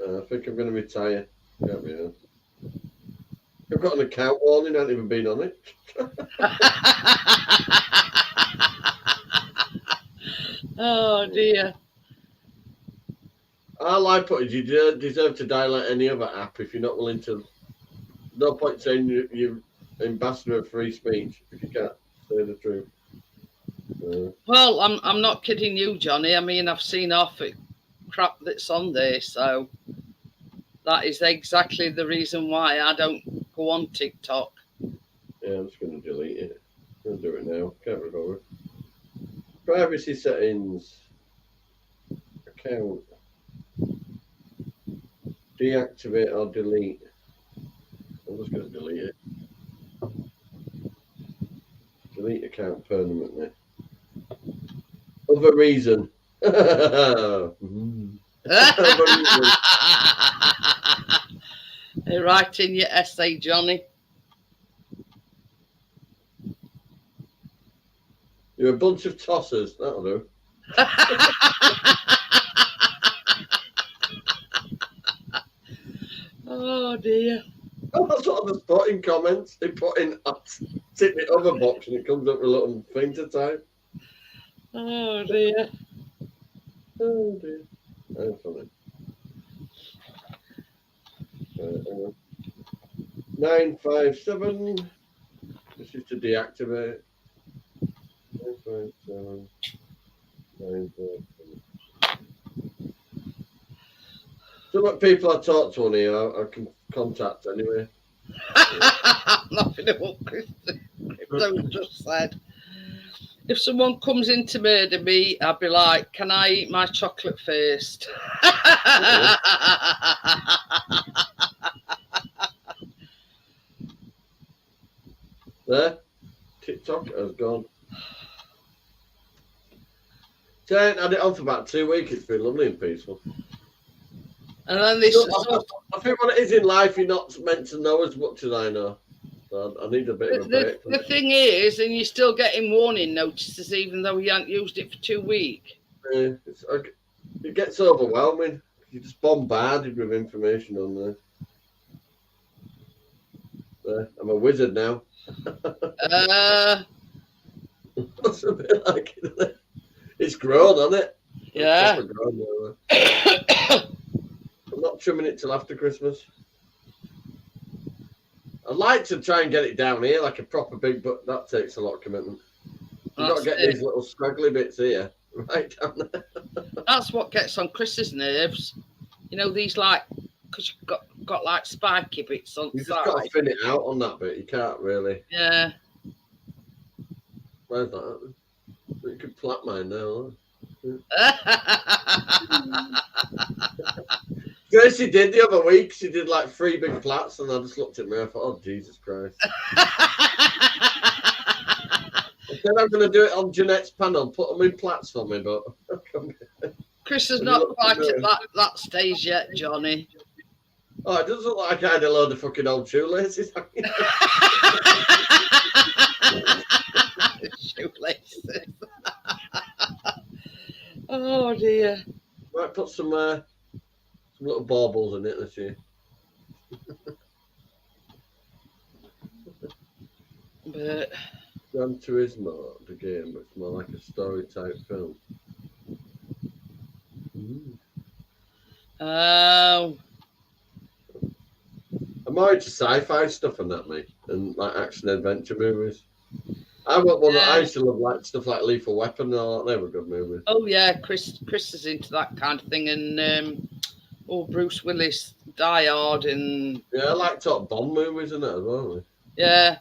I think I'm going to retire. Can't be arsed. I've got an account warning. I haven't even been on it. Oh dear. All I put is you deserve to dilate any other app if you're not willing to. No point saying you're ambassador of free speech if you can't say the truth. Well, I'm not kidding you, Johnny. I mean, I've seen half it crap that's on there, so that is exactly the reason why I don't go on TikTok. Yeah, I'm just going to delete it. I'm going to do it now. Can't remember. Privacy settings. Account. Deactivate or delete. I'm just going to delete it. Delete account permanently. Other reason. You're writing your essay, Johnny. You're a bunch of tossers. That'll do. Oh dear. Oh, that's what I was put in comments. They put in tick the other box and it comes up with a little thing to type. Oh dear. Oh dear. That's funny. 957. This is to deactivate. 957. 957. So what people I talk to on here, I can contact anyway. Nothing about Crypto just said. If someone comes in to murder me, I'd be like, can I eat my chocolate first? There, TikTok has gone. So I ain't had it on for about 2 weeks. It's been lovely and peaceful. And then this. I think what it is in life, you're not meant to know as much as I know. So I need a bit of a break. The thing is, and you're still getting warning notices even though you haven't used it for 2 weeks. Yeah, it gets overwhelming. You're just bombarded with information on there. I'm a wizard now. That's a bit like it, isn't it? It's grown, hasn't it? Yeah. It's proper grown now. I'm not trimming it till after Christmas. I'd like to try and get it down here like a proper big, but that takes a lot of commitment. You've got to get these little scraggly bits here, right down there. That's what gets on Chris's nerves. You know, these like, because you've got like spiky bits on the You've side. just got to thin it out on that bit. You can't really. Yeah. Where's that? You could plait mine now. Gracie did the other week. She did like 3 big plaits, and I just looked at me. I thought, "Oh Jesus Christ!" I said I'm going to do it on Jeanette's panel. Put them in plaits for me, but Chris is not quite at that stage yet, Johnny. Oh, it doesn't look like I had a load of fucking old shoelaces. Shoelaces. Oh dear. Might put some little baubles in it this year. But Gran Turismo, the game, but it's more like a story type film. oh, I'm more into sci-fi stuff and that, mate, and like action adventure movies. I want one. I used to love like stuff like Lethal Weapon and all that. They were good movies. oh yeah, Chris is into that kind of thing, and Bruce Willis, Die Hard, and Yeah, I like top Bond movies and that as well. yeah.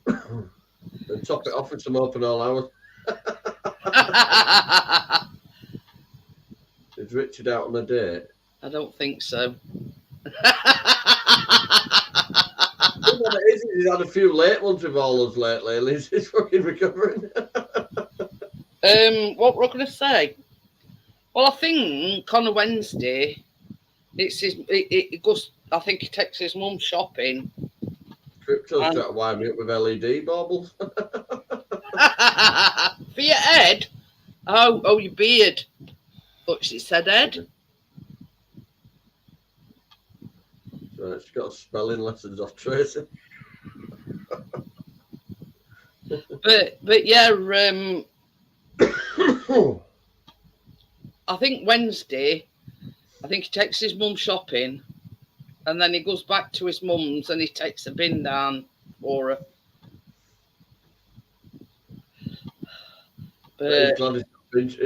And top it off with some Open All Hours. Is Richard out on a date? I don't think so. What it is, he's had a few late ones with all us lately, and he's fucking recovering. What we're going to say? Well, I think on a Wednesday, it's his. It goes. I think he takes his mum shopping, Crypto's trying to wind me up with LED baubles. For your head? Oh, your beard. But she said head. So she's got spelling lessons off Tracy. But yeah, I think Wednesday, I think he takes his mum shopping, and then he goes back to his mum's and he takes a bin down for her. But I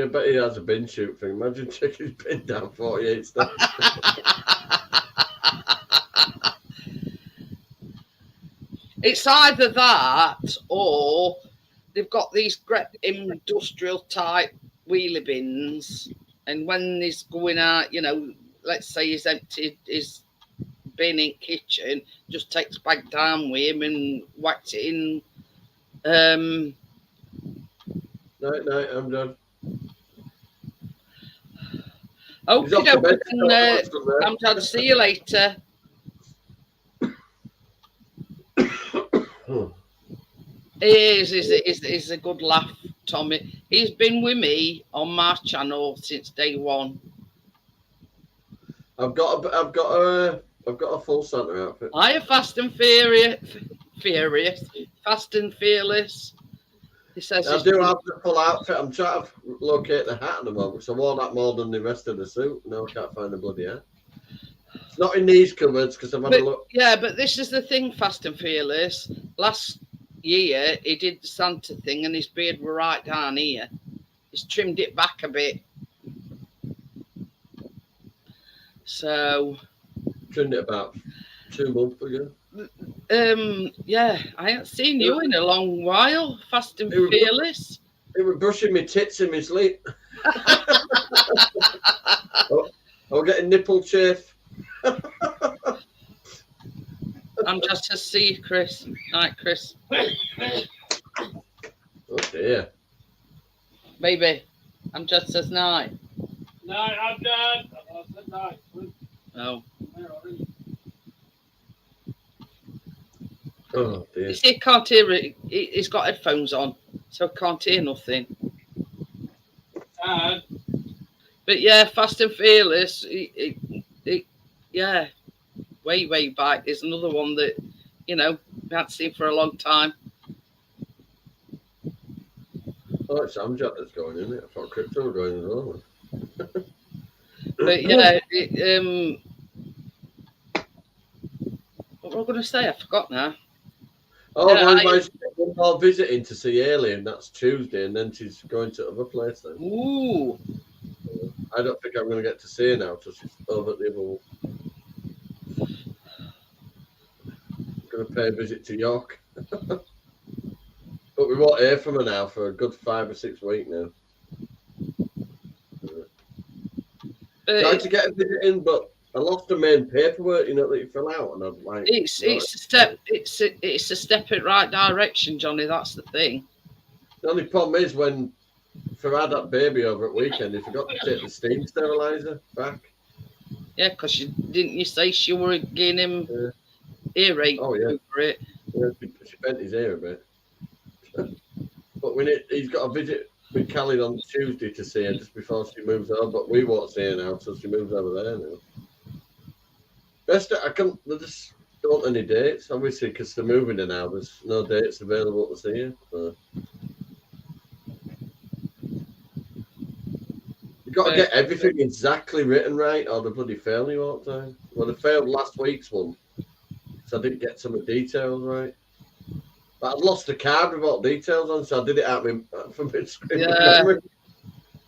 bet he has a bin shoot thing. Imagine taking his bin down 48 steps. it's either that or they've got these great industrial type wheelie bins, and when he's going out, you know, let's say he's emptied his bin in kitchen, just takes bag down with him and whacks it in. Night, I'm done. Okay, I'm glad to see you later. He's a good laugh, Tommy. He's been with me on my channel since day one. I've got a full Santa outfit. I am fast and furious, fast and fearless. He says I do have the full outfit. I'm trying to locate the hat at the moment, so I wore that more than the rest of the suit. No, I can't find the bloody hat. It's not in these cupboards because I've had a look. Yeah, but this is the thing, fast and fearless. Last year he did the Santa thing and his beard were right down here. He's trimmed it back a bit. So Trimmed it about 2 months ago. yeah, I haven't seen you in a long while, fast and fearless. He was brushing my tits in my sleep. I'm getting nipple chafe. I'm just to see you, Chris. Night, Chris. Oh dear. Baby, I'm just as night. Night, I'm done. I said night. Oh. Oh dear. You see, he can't hear it. He's got headphones on, so I can't hear nothing. But yeah, fast and fearless. Yeah, way back. There's another one that, you know, we haven't seen for a long time. Oh, it's Amjad that's going in it. I thought Crypto were going as well. But yeah, what were I going to say? I forgot now. Oh, Yeah, my one more visiting to see Alien. That's Tuesday, and then she's going to other place then. Ooh. I don't think I'm going to get to see her now till she's over at the other one. I'm going to pay a visit to York. But we won't hear from her now for a good 5 or 6 weeks now. Tried to get a visit in, but I lost the main paperwork, you know, that you fill out, and I'm like, it's a step. It's a step in the right direction, Johnny. That's the thing. The only problem is when Farad had baby over at weekend, he forgot to take the steam sterilizer back. Yeah, because you say she were getting him earache over it. Yeah, she bent his ear a bit. But he's got a visit with Callie on Tuesday to see her just before she moves over, but we won't see her now until she moves over there now. They just don't want any dates, obviously, because they're moving her now. There's no dates available to see her. So. You've got to get everything exactly written right, or the bloody fail you all the time. Well, they failed last week's one, so I didn't get some of the details right. But I'd lost the card with all the details on, so I did it out from mid-screen. Yeah.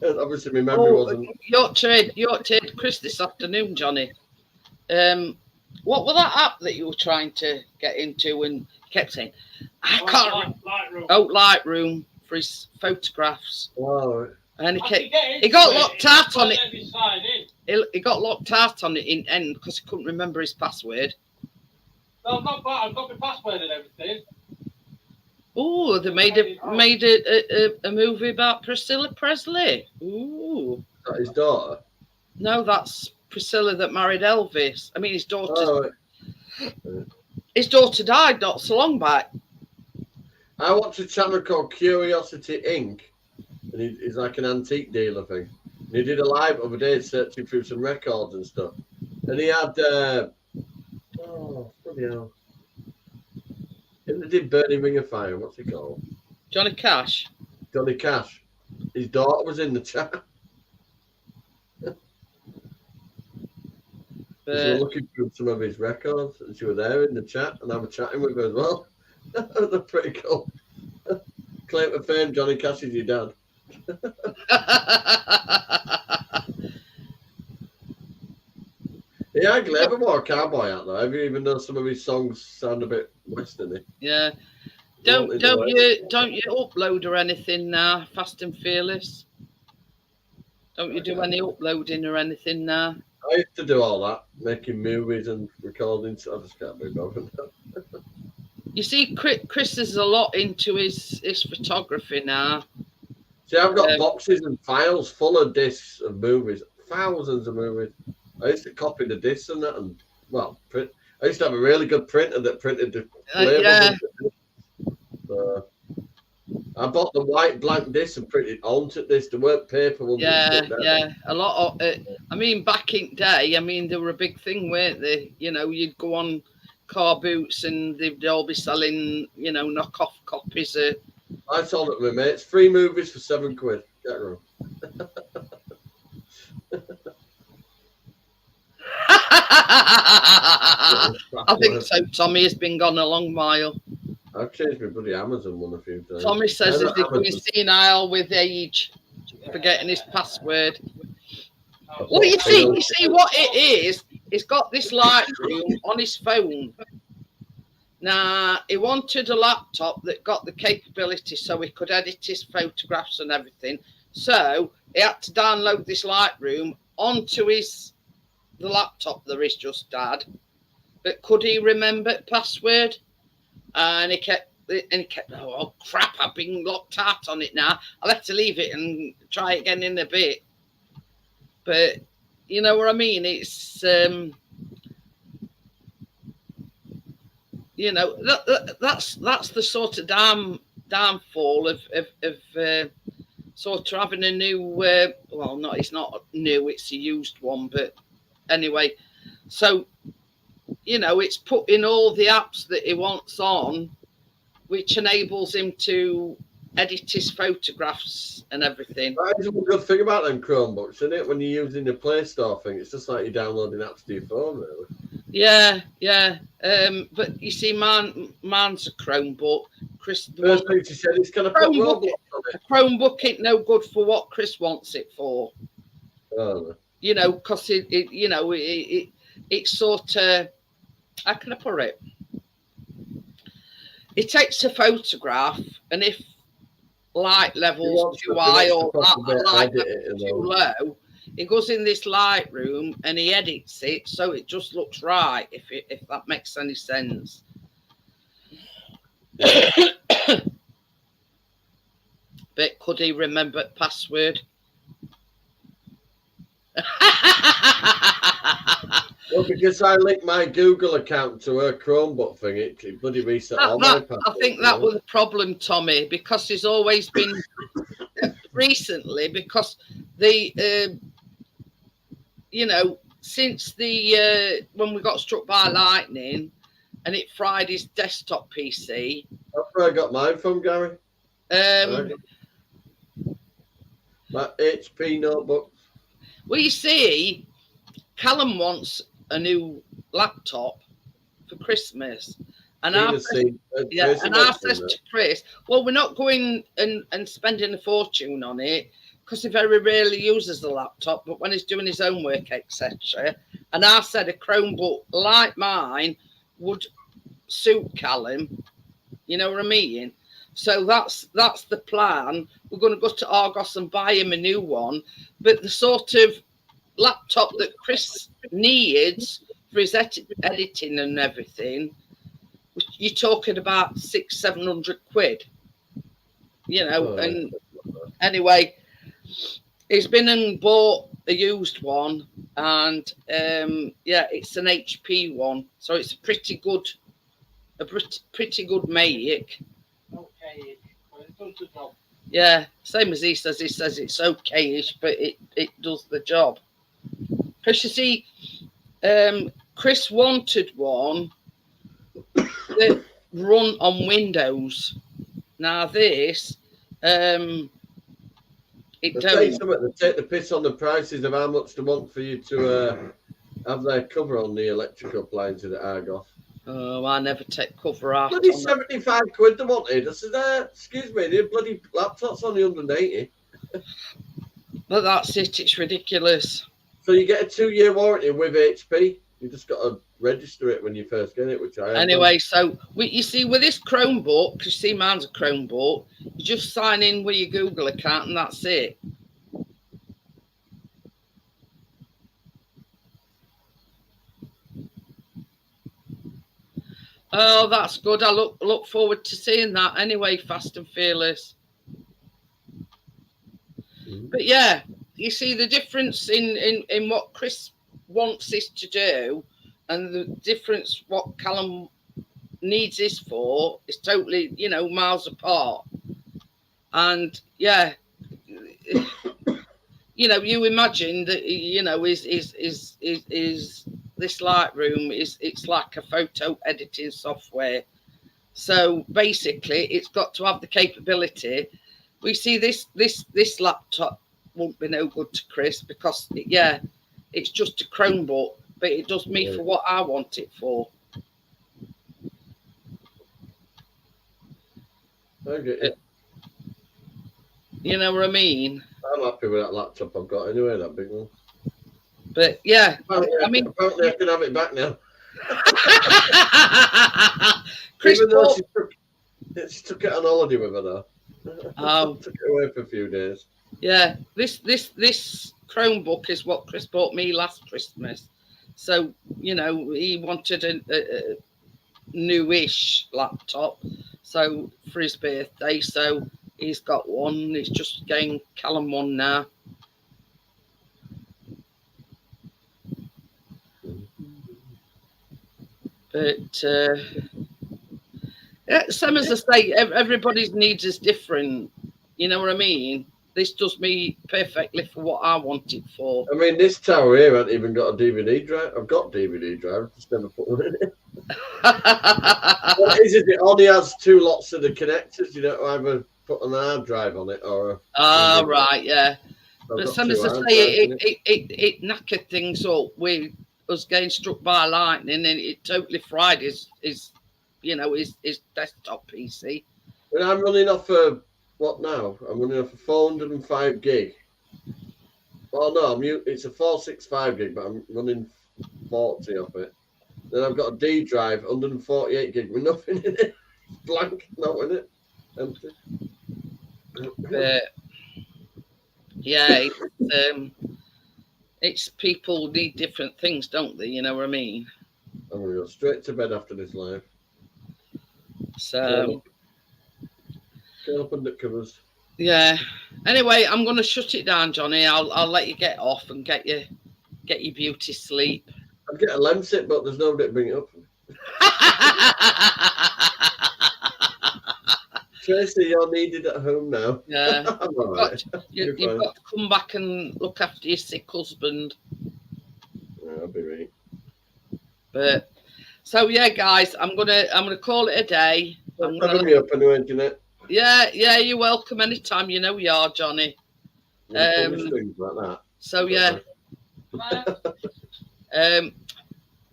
Obviously, my memory wasn't. York Trade Chris this afternoon, Johnny. What was that app that you were trying to get into and kept saying, I can't remember. Lightroom. Oh, Lightroom for his photographs. Oh, And he got locked out on it. He got locked out on it in end because he couldn't remember his password. No, I've got my password and everything. Oh, they made a movie about Priscilla Presley. Ooh. is that his daughter? No, that's Priscilla that married Elvis. I mean, his daughter. Oh, His daughter died not so long back. I watched a channel called Curiosity Inc. And he's like an antique dealer thing. And he did a live the other day searching through some records and stuff. And he had, oh, bloody hell. He did Burning Ring of Fire. What's he called? Johnny Cash. Johnny Cash. His daughter was in the chat. She was looking through some of his records, and she was there in the chat, and I was chatting with her as well. They're pretty cool. Claim to fame, Johnny Cash is your dad. Yeah, I never more cowboy out there, even though some of his songs sound a bit westerny. Yeah. Don't you upload or anything now, Fast and Fearless? Don't you do any uploading or anything now? I used to do all that, making movies and recording. I just can't be bothered. You see, Chris is a lot into his photography now. See, I've got boxes and files full of discs of movies, thousands of movies. I used to copy the discs and that, and print. I used to have a really good printer that printed the labels. Yeah. I bought the white blank disc and printed onto this. There weren't paper ones. Yeah. A lot of I mean, back in day, I mean, they were a big thing, weren't they? You know, you'd go on car boots and they'd all be selling, you know, knockoff copies of. I sold it to my mates. 3 movies for £7. Get it wrong. I think so. Tommy has been gone a long while. I've changed my bloody Amazon one a few times. Tommy says he's becoming senile with age, forgetting his password. Well, you see what it is. He's got this Lightroom on his phone. Now, he wanted a laptop that got the capability so he could edit his photographs and everything. So he had to download this Lightroom onto the laptop that he's just had. But could he remember the password? And he kept, oh crap, I've been locked out on it now. I'll have to leave it and try again in a bit. But you know what I mean? It's, you know, that's the sort of downfall of sort of having a new, it's not new, it's a used one, but anyway, so, you know, it's putting all the apps that he wants on, which enables him to edit his photographs and everything. That is a good thing about them Chromebooks, isn't it? When you're using the Play Store thing, it's just like you're downloading apps to your phone, really. Yeah. But you see, mine's a Chromebook. Chris, First thing she said, it's going to put Roblox on it. A Chromebook ain't no good for what Chris wants it for. Oh. You know, because it's sort of, how can I put it? It takes a photograph, and if light levels too high or light levels too low, it goes in this Lightroom and he edits it so it just looks right. If that makes any sense. But could he remember the password? Well, because I linked my Google account to her Chromebook thing, it bloody reset all my passwords. I think that was the problem, Tommy, because he's always been recently, because the you know, since the when we got struck by lightning and it fried his desktop PC. That's where I got mine from, Gary. My HP notebook. Well, you see, Callum wants a new laptop for Christmas. And I said to Chris, well, we're not going and spending a fortune on it because he very rarely uses the laptop, but when he's doing his own work, etc. And I said a Chromebook like mine would suit Callum. You know what I mean? So that's the plan. We're going to go to Argos and buy him a new one. But the sort of laptop that Chris needs for his editing and everything, you're talking about £600-700, you know. And anyway, he's been and bought a used one, and it's an HP one, so it's a pretty good a pretty good make. Okay, but it does the job. Yeah, same as he says. He says it's okayish, but it does the job. Because you see, Chris wanted one that run on Windows. Now this, it They don't. take the piss on the prices of how much they want for you to have their cover on the electrical appliances at Argos. Oh, I never take cover out. Bloody on that. £75 they wanted. I said, excuse me, the bloody laptop's only 180. But that's it. It's ridiculous. So you get a 2-year warranty with HP. You just got to register it when you first get it, which I have Anyway, so you see with this Chromebook, you see mine's a Chromebook, you just sign in with your Google account and that's it. Oh, that's good. I look forward to seeing that anyway, Fast and Fearless. But yeah, you see the difference in what Chris wants this to do and the difference what Callum needs this for is totally, miles apart. And yeah, you imagine that, is this Lightroom it's like a photo editing software. So basically it's got to have the capability. We see this laptop won't be no good to Chris because it's just a Chromebook, but it does me for what I want it for. I get it. You know what I mean? I'm happy with that laptop I've got anyway, that big one. But yeah, apparently I can have it back now. Chris Even though bought, she took it on holiday with her though. Took it away for a few days. Yeah, this Chromebook is what Chris bought me last Christmas. So, he wanted a newish laptop. So for his birthday, so he's got one. He's just getting Callum one now. But same as I say, everybody's needs is different. You know what I mean? This does me perfectly for what I want it for. I mean, this tower here hasn't even got a DVD drive. I've got DVD drive, just never put one in it. What is it? It only has 2 lots of the connectors. You don't either put an hard drive on it or. Right, yeah. I've But got some 2 as I hard say, drives in it knackered things up with us getting struck by lightning, and it totally fried his desktop PC. When I'm running off a what now? I'm running off a 405 gig. Well, no, it's a 465 gig, but I'm running 40 off it. Then I've got a D drive, 148 gig with nothing in it, blank, not in it, empty. But yeah, it's people need different things, don't they? You know what I mean? I'm gonna go straight to bed after this live. So Curl up under covers. yeah. Anyway, I'm gonna shut it down, Johnny. I'll let you get off and get your beauty sleep. I'd get a lens it, but there's nobody to bring it up. Tracy, you're needed at home now. Yeah. I'm all right. You've got to come back and look after your sick husband. Yeah, I'll be right. But so yeah, guys, I'm gonna call it a day. I'm Having me up anyway, Jeanette. Yeah, you're welcome anytime. You know we are, Johnny. Things like that. So yeah.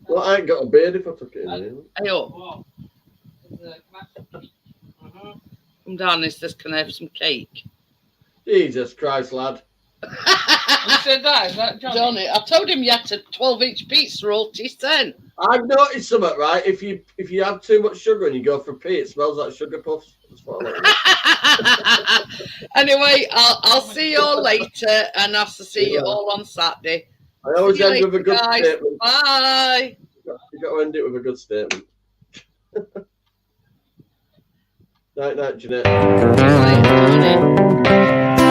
Well, I ain't got a beard if I took it in. Hey up. Come down and says, can I have some cake? Jesus Christ, lad. You said that, is that Johnny? Johnny, I told him you had a 12-inch pizza all to 10. I've noticed something, right? If you have too much sugar and you go for a pea, it smells like sugar puffs. That's what I like. Anyway, I'll see you all later, and I'll see you all on Saturday. I always See you end with a later, good guys. statement. Bye. You got to end it with a good statement. Night, Jeanette. See you later, Johnny.